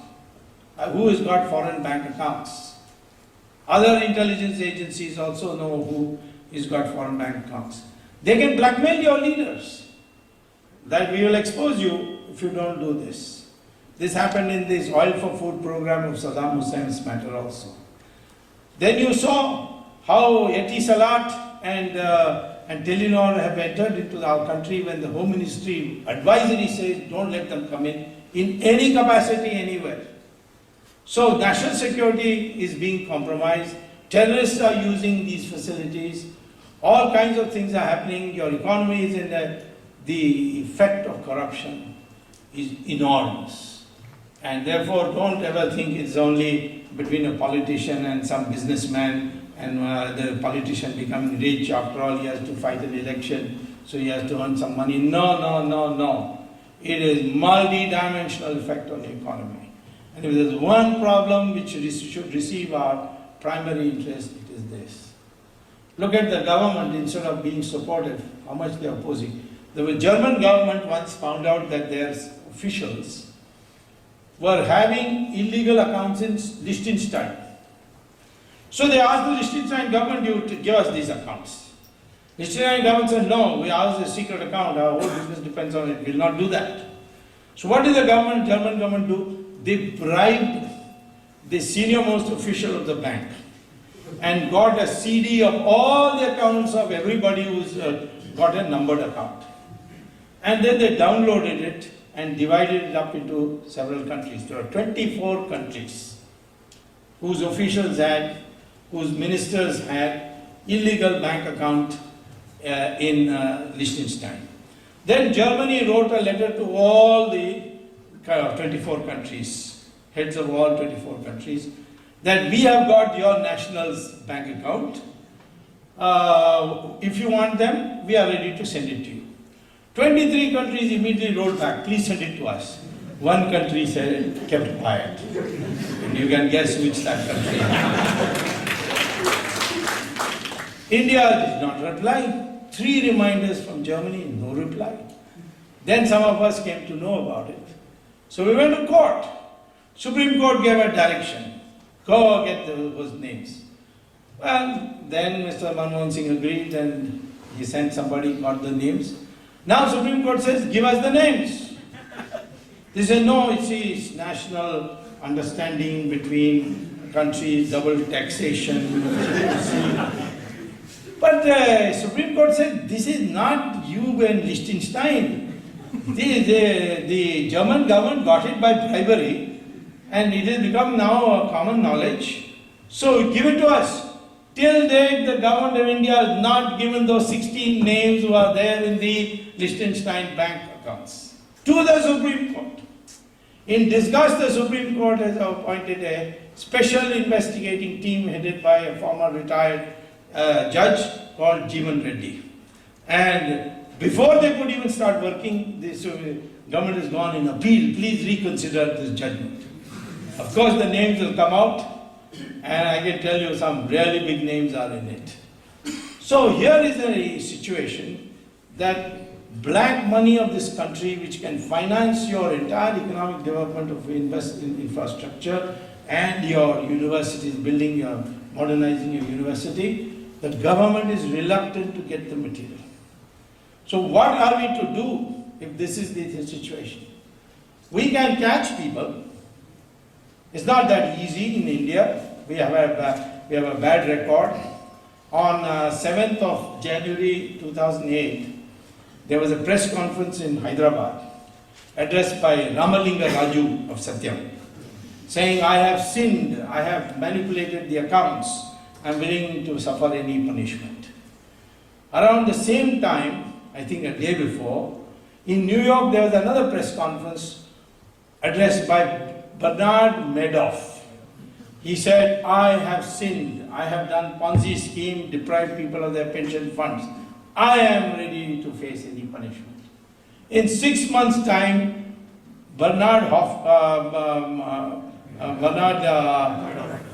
who has got foreign bank accounts. Other intelligence agencies also know who has got foreign bank accounts. They can blackmail your leaders that we will expose you if you don't do this. This happened in this oil for food program of Saddam Hussein's matter also. Then you saw how Etisalat and Telenor have entered into our country when the Home Ministry advisory says don't let them come in any capacity anywhere. So national security is being compromised. Terrorists are using these facilities. All kinds of things are happening. Your economy is in the effect of corruption is enormous. And therefore, don't ever think it's only between a politician and some businessman and the politician becoming rich. After all, he has to fight an election, so he has to earn some money. No. It is multi-dimensional effect on the economy. And if there's one problem which should receive our primary interest, it is this. Look at the government, instead of being supportive, how much they are opposing. The German government once found out that their officials were having illegal accounts in Liechtenstein. So they asked the Liechtenstein government to give us these accounts. Liechtenstein government said, no, we asked a secret account, our whole business depends on it, we will not do that. So what did the German government do? They bribed the senior most official of the bank and got a CD of all the accounts of everybody who's got a numbered account. And then they downloaded it and divided it up into several countries. There are 24 countries whose officials had, whose ministers had illegal bank account in Liechtenstein. Then Germany wrote a letter to all the 24 countries, heads of all 24 countries, that we have got your nationals' bank account. If you want them, we are ready to send it to you. 23 countries immediately rolled back, please send it to us. One country said, kept quiet. And you can guess which that country is. India did not reply. 3 reminders from Germany, no reply. Then some of us came to know about it. So we went to court. Supreme Court gave a direction. Go get those names. Well, then Mr. Manmohan Singh agreed and he sent somebody, got the names. Now Supreme Court says, give us the names. They say, no, it's national understanding between countries, double taxation. But the Supreme Court said, this is not you and Liechtenstein. The German government got it by bribery and it has become now a common knowledge. So give it to us. Till date, the government of India has not given those 16 names who are there in the Liechtenstein bank accounts to the Supreme Court. In disgust, the Supreme Court has appointed a special investigating team headed by a former retired judge called Jeevan Reddy. And before they could even start working, the government has gone in appeal. Please reconsider this judgment. Of course, the names will come out. And I can tell you some really big names are in it. So here is a situation that black money of this country, which can finance your entire economic development of invest in infrastructure and your universities, building your, modernizing your university, the government is reluctant to get the material. So what are we to do if this is the situation? We can catch people. It's not that easy in India. We have a bad record. On 7th of January 2008, there was a press conference in Hyderabad addressed by Ramalinga Raju of Satyam, saying, I have sinned, I have manipulated the accounts, I am willing to suffer any punishment. Around the same time, I think a day before, in New York there was another press conference addressed by Bernard Madoff. He said, I have sinned, I have done Ponzi scheme, deprived people of their pension funds. I am ready to face any punishment. In 6 months' time, Bernard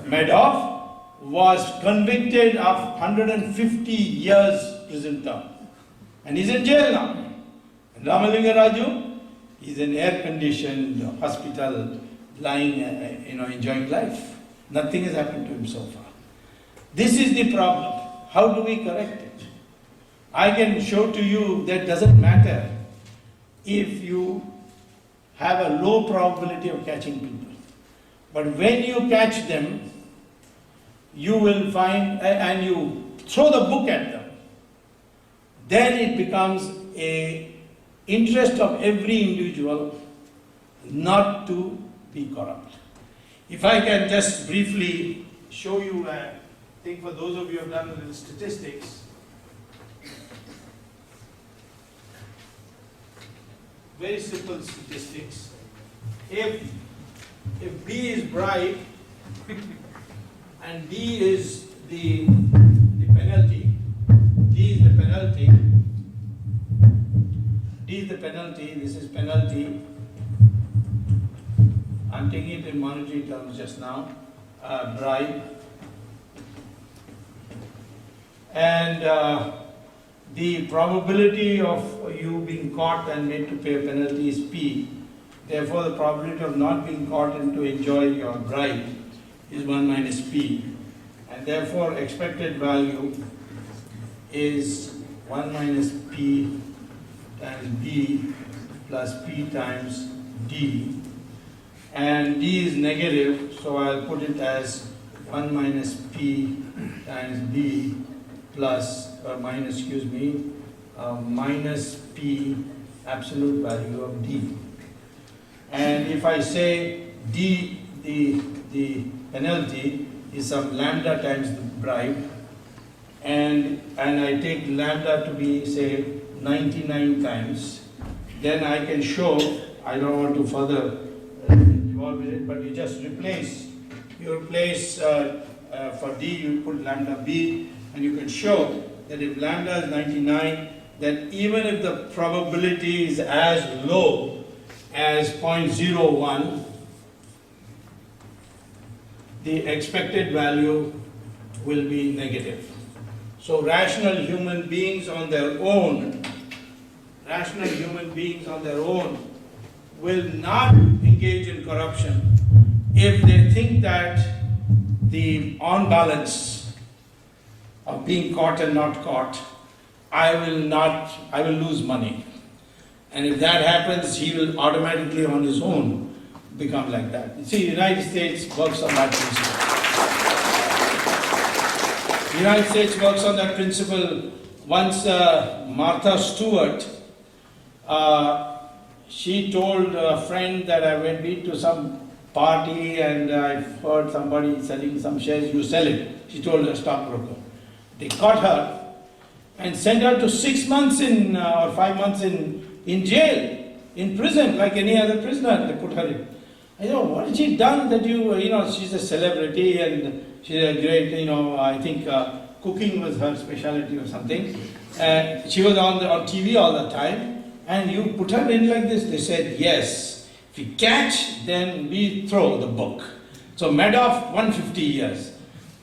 Madoff was convicted of 150 years prison term. And he's in jail now. And Ramalinga Raju is in air-conditioned hospital, lying, enjoying life. Nothing has happened to him so far. This is the problem. How do we correct it? I can show to you that doesn't matter if you have a low probability of catching people. But when you catch them, you will find, and you throw the book at them, then it becomes an interest of every individual not to be corrupt. If I can just briefly show you, I think for those of you who have done a little statistics, very simple statistics. If B is bribe and D is the penalty, D is the penalty, D is the penalty, this is penalty. I'm taking it in monetary terms just now, bribe. And the probability of you being caught and made to pay a penalty is P. Therefore, the probability of not being caught and to enjoy your bribe is 1 minus P. And therefore, expected value is 1 minus P times B plus P times D. And D is negative, so I'll put it as 1 minus P times B plus, minus P absolute value of D. And if I say D, the penalty is some lambda times the bribe, and I take lambda to be, say, 99 times, then I can show I don't want to further involve in it, but you just replace, for D you put lambda B, and you can show that if lambda is 99, that even if the probability is as low as 0.01, the expected value will be negative. So rational human beings on their own will not engage in corruption if they think that the on balance of being caught and not caught, I will lose money. And if that happens, he will automatically on his own become like that. You see, the United States works on that principle. The United States works on that principle. Once Martha Stewart, she told a friend that I went to some party and I heard somebody selling some shares, you sell it. She told a stockbroker. They caught her and sent her to 6 months or 5 months in jail, in prison, like any other prisoner. They put her in. I know, what has she done that she's a celebrity and she's a great, I think cooking was her specialty or something. She was on TV all the time, and you put her in like this. They said, yes, if you catch, then we throw the book. So Madoff, 150 years.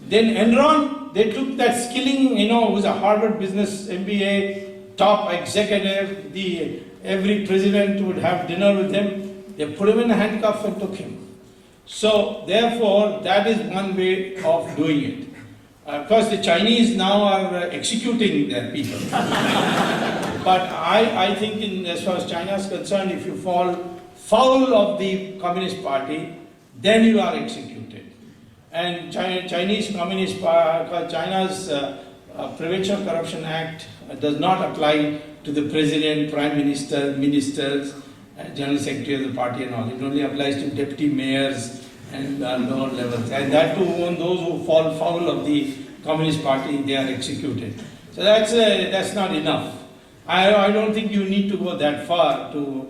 Then Enron, they took that Skilling, who was a Harvard business MBA, top executive, every president would have dinner with him. They put him in a handcuff and took him. So therefore, that is one way of doing it. Of course, the Chinese now are executing their people. But I think as far as China is concerned, if you fall foul of the Communist Party, then you are executed. And China's Prevention of Corruption Act does not apply to the president, prime minister, ministers, general secretary of the party and all. It only applies to deputy mayors and lower levels. And that too, those who fall foul of the Communist Party, they are executed. So that's not enough. I don't think you need to go that far to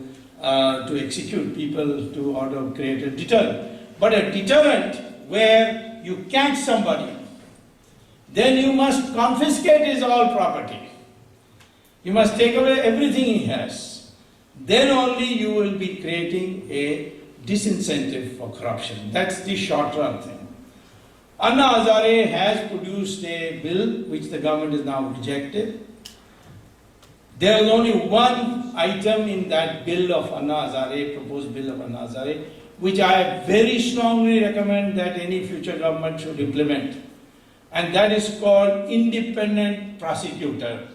execute people or to create a deterrent. But a deterrent where you catch somebody, then you must confiscate his all property. You must take away everything he has. Then only you will be creating a disincentive for corruption. That's the short run thing. Anna Hazare has produced a bill which the government has now rejected. There is only one item in that bill of Anna Hazare, proposed bill of Anna Hazare, which I very strongly recommend that any future government should implement. And that is called independent prosecutor.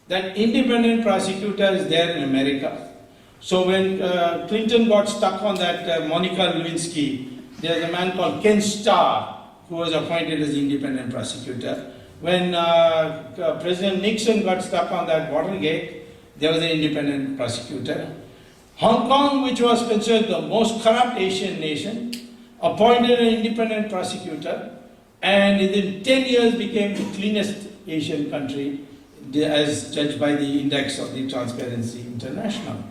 That independent prosecutor is there in America. So when Clinton got stuck on that Monica Lewinsky, there's a man called Ken Starr who was appointed as independent prosecutor. When President Nixon got stuck on that Watergate, there was an independent prosecutor. Hong Kong, which was considered the most corrupt Asian nation, appointed an independent prosecutor, and within 10 years became the cleanest Asian country as judged by the index of the Transparency International.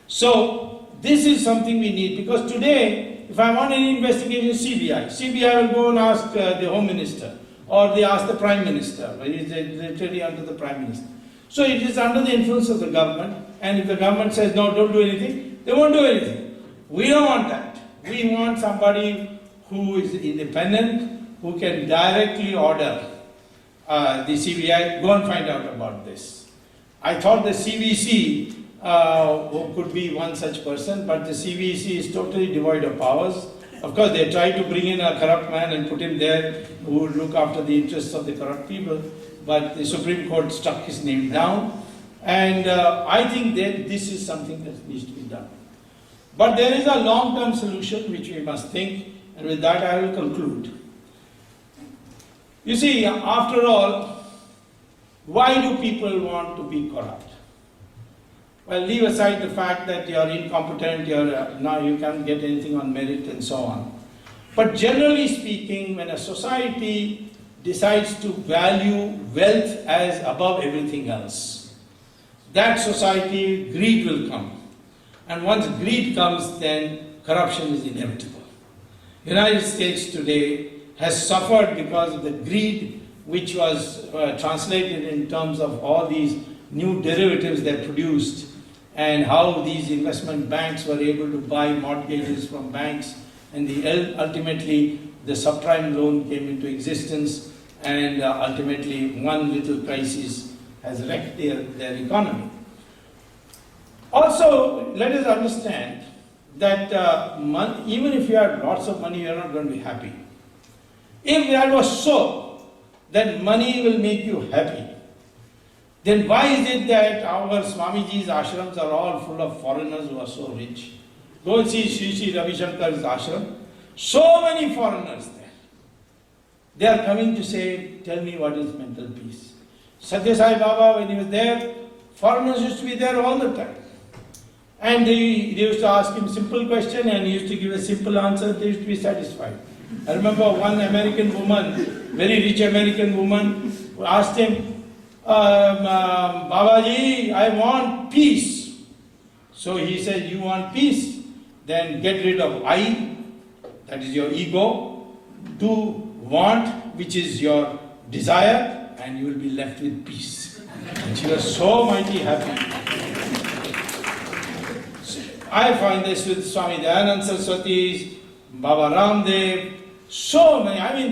So this is something we need, because today, if I want any investigation, CBI will go and ask the Home Minister, or they ask the Prime Minister, it's literally under the Prime Minister. So it is under the influence of the government, and if the government says, no, don't do anything, they won't do anything. We don't want that. We want somebody who is independent, who can directly order the CBI, go and find out about this. I thought the CVC could be one such person, but the CVC is totally devoid of powers. Of course, they tried to bring in a corrupt man and put him there who would look after the interests of the corrupt people, but the Supreme Court struck his name down, and I think that this is something that needs to be done. But there is a long-term solution which we must think, and with that I will conclude. You see, after all, why do people want to be corrupt? Well, leave aside the fact that you are incompetent, now you can't get anything on merit and so on. But generally speaking, when a society decides to value wealth as above everything else, that society, greed will come. And once greed comes, then corruption is inevitable. United States today has suffered because of the greed which was translated in terms of all these new derivatives they produced, and how these investment banks were able to buy mortgages from banks, and ultimately the subprime loan came into existence, and ultimately one little crisis has wrecked their economy. Also, let us understand that even if you have lots of money, you are not going to be happy. If that was so, that money will make you happy, then why is it that our Swamiji's ashrams are all full of foreigners who are so rich? Go and see Sri Ravi Shankar's ashram. So many foreigners there. They are coming to say, tell me what is mental peace. Satya Sai Baba, when he was there, foreigners used to be there all the time. And they used to ask him simple question and he used to give a simple answer. They used to be satisfied. I remember one American woman, very rich American woman, who asked him, Babaji, I want peace. So he said, you want peace? Then get rid of I, that is your ego, do want, which is your desire, and you will be left with peace. And she was so mighty happy. I find this with Swami Dayananda Saraswati, Baba Ramdev, so many. I mean,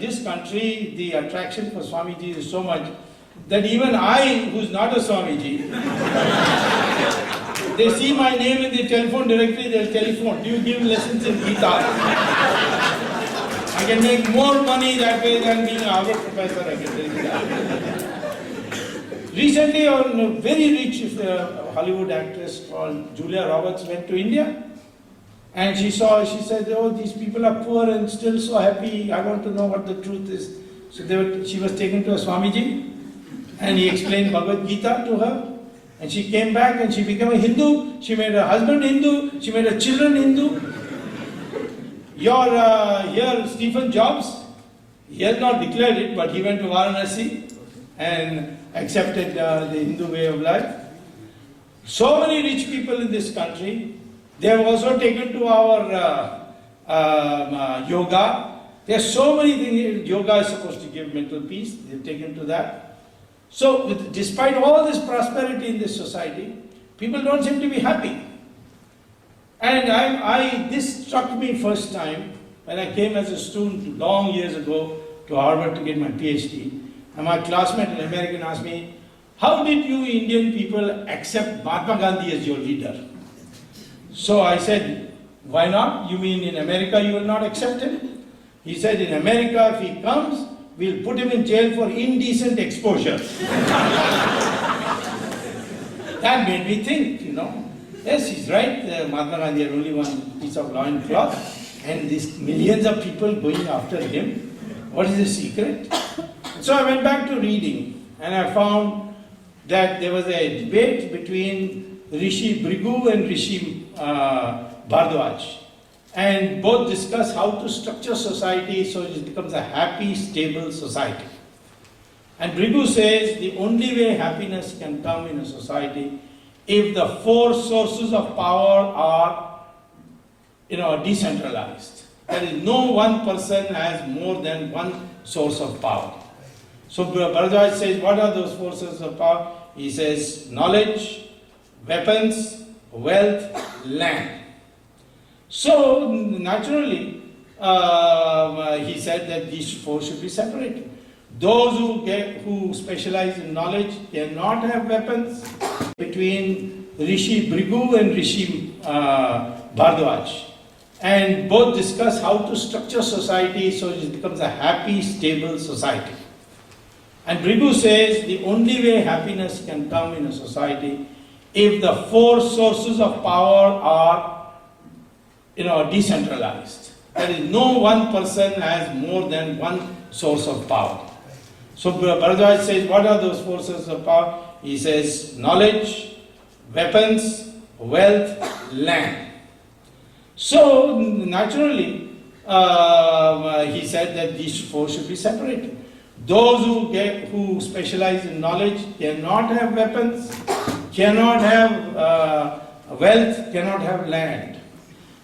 this country, the attraction for Swamiji is so much that even I, who's not a Swamiji, they see my name in the telephone directory, they'll telephone, do you give lessons in Gita? I can make more money that way than being a Harvard professor, I can tell you that. Recently, a very rich Hollywood actress called Julia Roberts went to India, and she said, oh, these people are poor and still so happy, I want to know what the truth is. So she was taken to a Swamiji, and he explained Bhagavad Gita to her, and she came back and she became a Hindu, she made her husband Hindu, she made her children Hindu. Here, Stephen Jobs, he has not declared it, but he went to Varanasi and accepted the Hindu way of life. So many rich people in this country, they have also taken to our yoga. There are so many things. Yoga is supposed to give mental peace. They've taken to that. So, despite all this prosperity in this society, people don't seem to be happy. And this struck me first time when I came as a student long years ago to Harvard to get my PhD. And my classmate, an American, asked me, how did you Indian people accept Mahatma Gandhi as your leader? So I said, why not? You mean in America you will not accept him? He said, in America if he comes, we'll put him in jail for indecent exposure. That made me think, Yes, he's right. Mahatma Gandhi had only one piece of loincloth, and these millions of people going after him. What is the secret? So I went back to reading, and I found that there was a debate between Rishi Bhrigu and Rishi Bhardwaj. And both discuss how to structure society so it becomes a happy, stable society. And Bhrigu says the only way happiness can come in a society if the four sources of power are, decentralized. That is, no one person has more than one source of power. So Bhardwaj says, what are those four sources of power? He says, knowledge, weapons, wealth, land. So naturally, he said that these four should be separated. Those who specialize in knowledge cannot have weapons. Between Rishi Bhrigu and Rishi Bhardwaj. And both discuss how to structure society so it becomes a happy, stable society. And Bhrigu says the only way happiness can come in a society if the four sources of power are decentralized. That is, no one person has more than one source of power. So Bhardwaj says, what are those four sources of power? He says, knowledge, weapons, wealth, land. So naturally, he said that these four should be separated. Those who specialize in knowledge cannot have weapons, cannot have wealth cannot have land.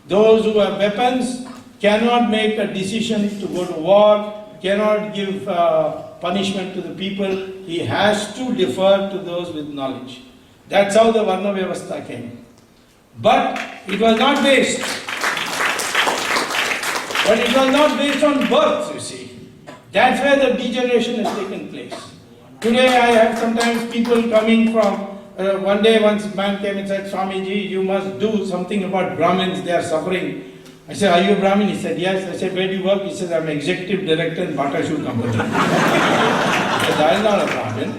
Those who have weapons cannot make a decision to go to war, cannot give punishment to the people. He has to defer to those with knowledge. That's how the Varna Vyavastha came. But it was not based. But it was not based on birth, you see. That's where the degeneration has taken place. Today I have sometimes people coming from, one day one man came and said, Swamiji, you must do something about Brahmins, they are suffering. I said, are you a Brahmin? He said, yes. I said, where do you work? He said, I'm executive director in Bata Shoe Company. I said, I am not a Brahmin.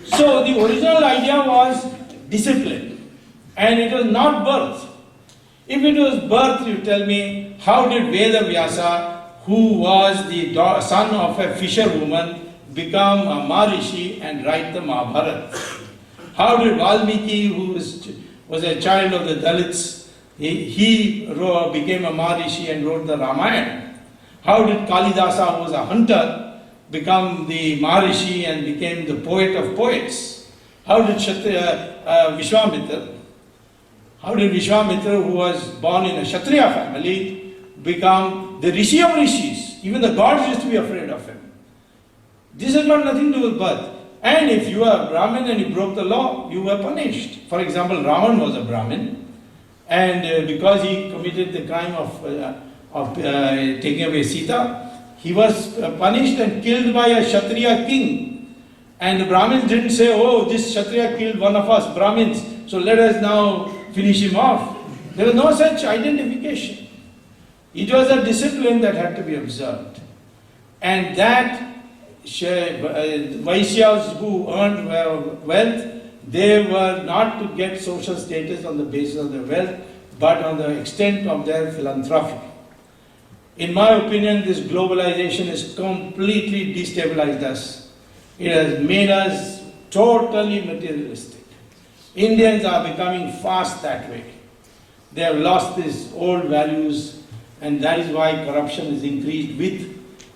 So the original idea was discipline. And it was not birth. If it was birth, you tell me, how did Veda Vyasa, who was the son of a fisherwoman, become a Maharishi and write the Mahabharata? How did Valmiki, who was a child of the Dalits, he became a Maharishi and wrote the Ramayana? How did Kalidasa, who was a hunter, become the Maharishi and became the poet of poets? How did Vishwamitra, who was born in a Kshatriya family, become the Rishi of Rishis? Even the gods used to be afraid of him. This has got nothing to do with birth. And if you are a Brahmin and you broke the law, you were punished. For example, Ravan was a Brahmin, and because he committed the crime of taking away Sita, he was punished and killed by a Kshatriya king. And the Brahmins didn't say, oh, this Kshatriya killed one of us Brahmins, so let us now finish him off. There was no such identification. It was a discipline that had to be observed. And that Vaishyas who earned wealth, they were not to get social status on the basis of their wealth, but on the extent of their philanthropy. In my opinion, this globalization has completely destabilized us. It has made us totally materialistic. Indians are becoming fast that way. They have lost these old values, and that is why corruption is increased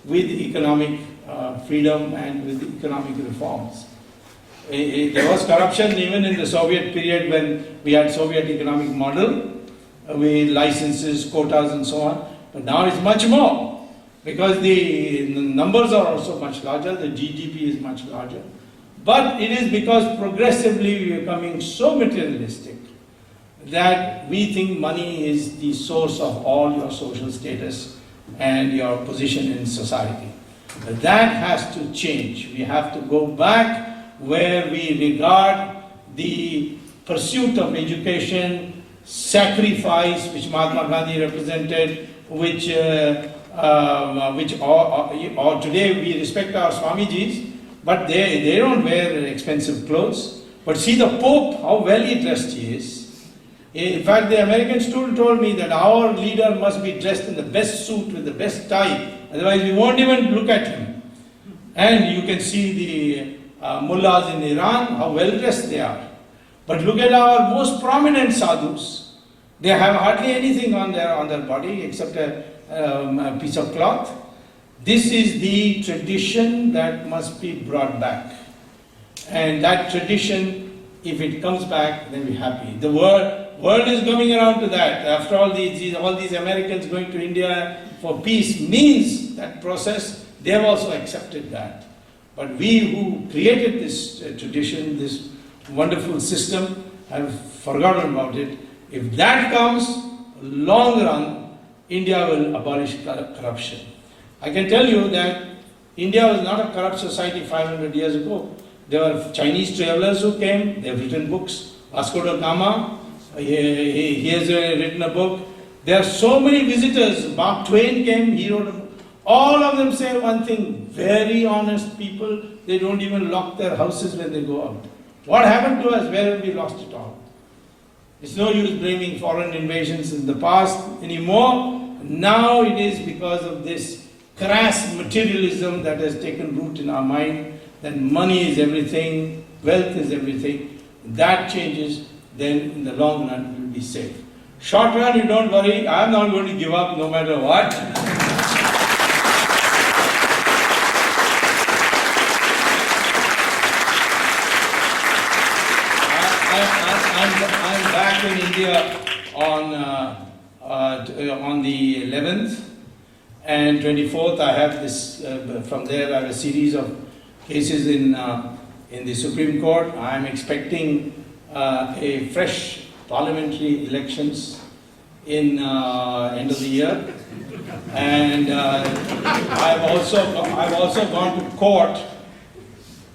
with economic freedom and with economic reforms. There was corruption even in the Soviet period when we had Soviet economic model with licenses, quotas and so on. But now it's much more because the numbers are also much larger, the GDP is much larger. But it is because progressively we are becoming so materialistic that we think money is the source of all your social status and your position in society. That has to change. We have to go back where we regard the pursuit of education, sacrifice, which Mahatma Gandhi represented, which today we respect our Swamijis, but they don't wear expensive clothes. But see the Pope, how well he dressed he is. In fact, the American student told me that our leader must be dressed in the best suit with the best tie, otherwise we won't even look at him. And you can see the mullahs in Iran, how well dressed they are. But look at our most prominent sadhus. They have hardly anything on their body except a piece of cloth. This is the tradition that must be brought back. And that tradition, if it comes back, then we're happy. The world is coming around to that. After all these Americans going to India for peace means that process, they have also accepted that. But we who created this tradition, this wonderful system, have forgotten about it. If that comes, long run, India will abolish corruption. I can tell you that India was not a corrupt society 500 years ago. There were Chinese travelers who came, they have written books. Vasco da Gama, he has written a book. There are so many visitors. Mark Twain came, he wrote a book. All of them say one thing, very honest people, they don't even lock their houses when they go out. What happened to us? Where have we lost it all? It's no use blaming foreign invasions in the past anymore. Now it is because of this crass materialism that has taken root in our mind, that money is everything, wealth is everything. That changes, then in the long run we will be safe. Short run, you don't worry, I am not going to give up no matter what. back in India on the 11th and 24th. I have this, from there I have a series of cases in the Supreme Court. I am expecting a fresh parliamentary elections in end of the year. And I've also gone to court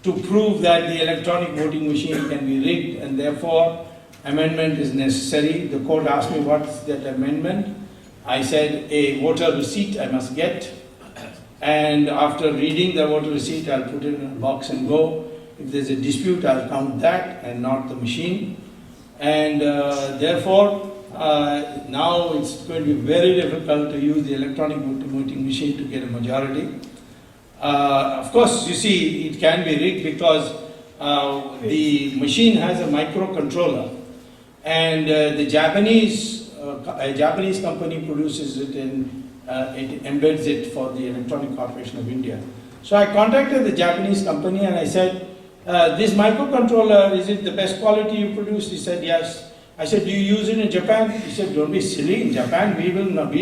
to prove that the electronic voting machine can be rigged, and therefore amendment is necessary. The court asked me what's that amendment. I said a voter receipt I must get, and after reading the voter receipt I'll put it in a box and go. If there's a dispute I'll count that and not the machine. And therefore now it's going to be very difficult to use the electronic voting machine to get a majority. Of course, you see, it can be rigged because the machine has a microcontroller, and a Japanese company produces it and it embeds it for the Electronic Corporation of India. So I contacted the Japanese company and I said, this microcontroller, is it the best quality you produce? He said, yes. I said, do you use it in Japan? He said, don't be silly. In Japan, we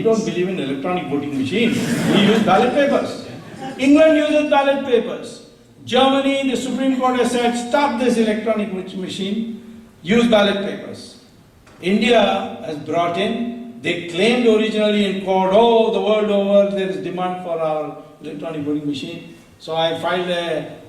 don't believe in electronic voting machine. We use ballot papers. England uses ballot papers. Germany, the Supreme Court has said, stop this electronic machine, use ballot papers. India has brought in, they claimed originally in court, oh, the world over, there is demand for our electronic voting machine. So I filed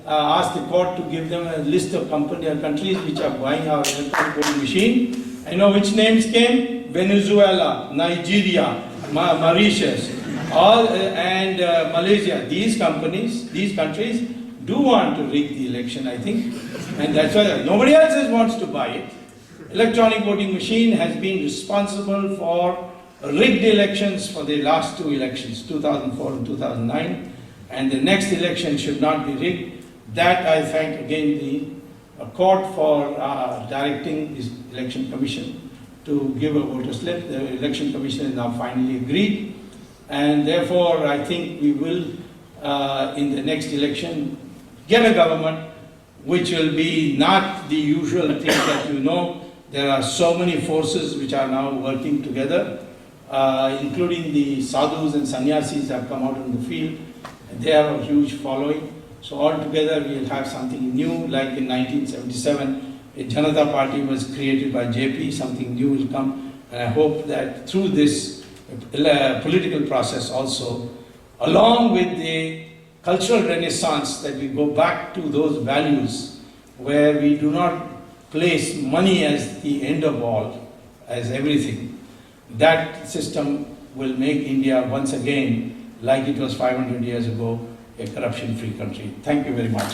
asked the court to give them a list of countries which are buying our electronic voting machine. I know which names came: Venezuela, Nigeria, Mauritius, and Malaysia. These countries do want to rig the election, I think, and that's why nobody else wants to buy it. Electronic voting machine has been responsible for rigged elections for the last two elections, 2004 and 2009, and the next election should not be rigged. That I thank again the court for directing the election commission to give a voter slip. The election commission has now finally agreed, and therefore I think we will in the next election get a government which will be not the usual thing that you know. There are so many forces which are now working together, including the sadhus and sannyasis have come out in the field. They have a huge following. So altogether we will have something new, like in 1977, a Janata Party was created by JP, something new will come. And I hope that through this political process also, along with the cultural renaissance, that we go back to those values where we do not place money as the end of all, as everything. That system will make India once again, like it was 500 years ago, a corruption-free country. Thank you very much.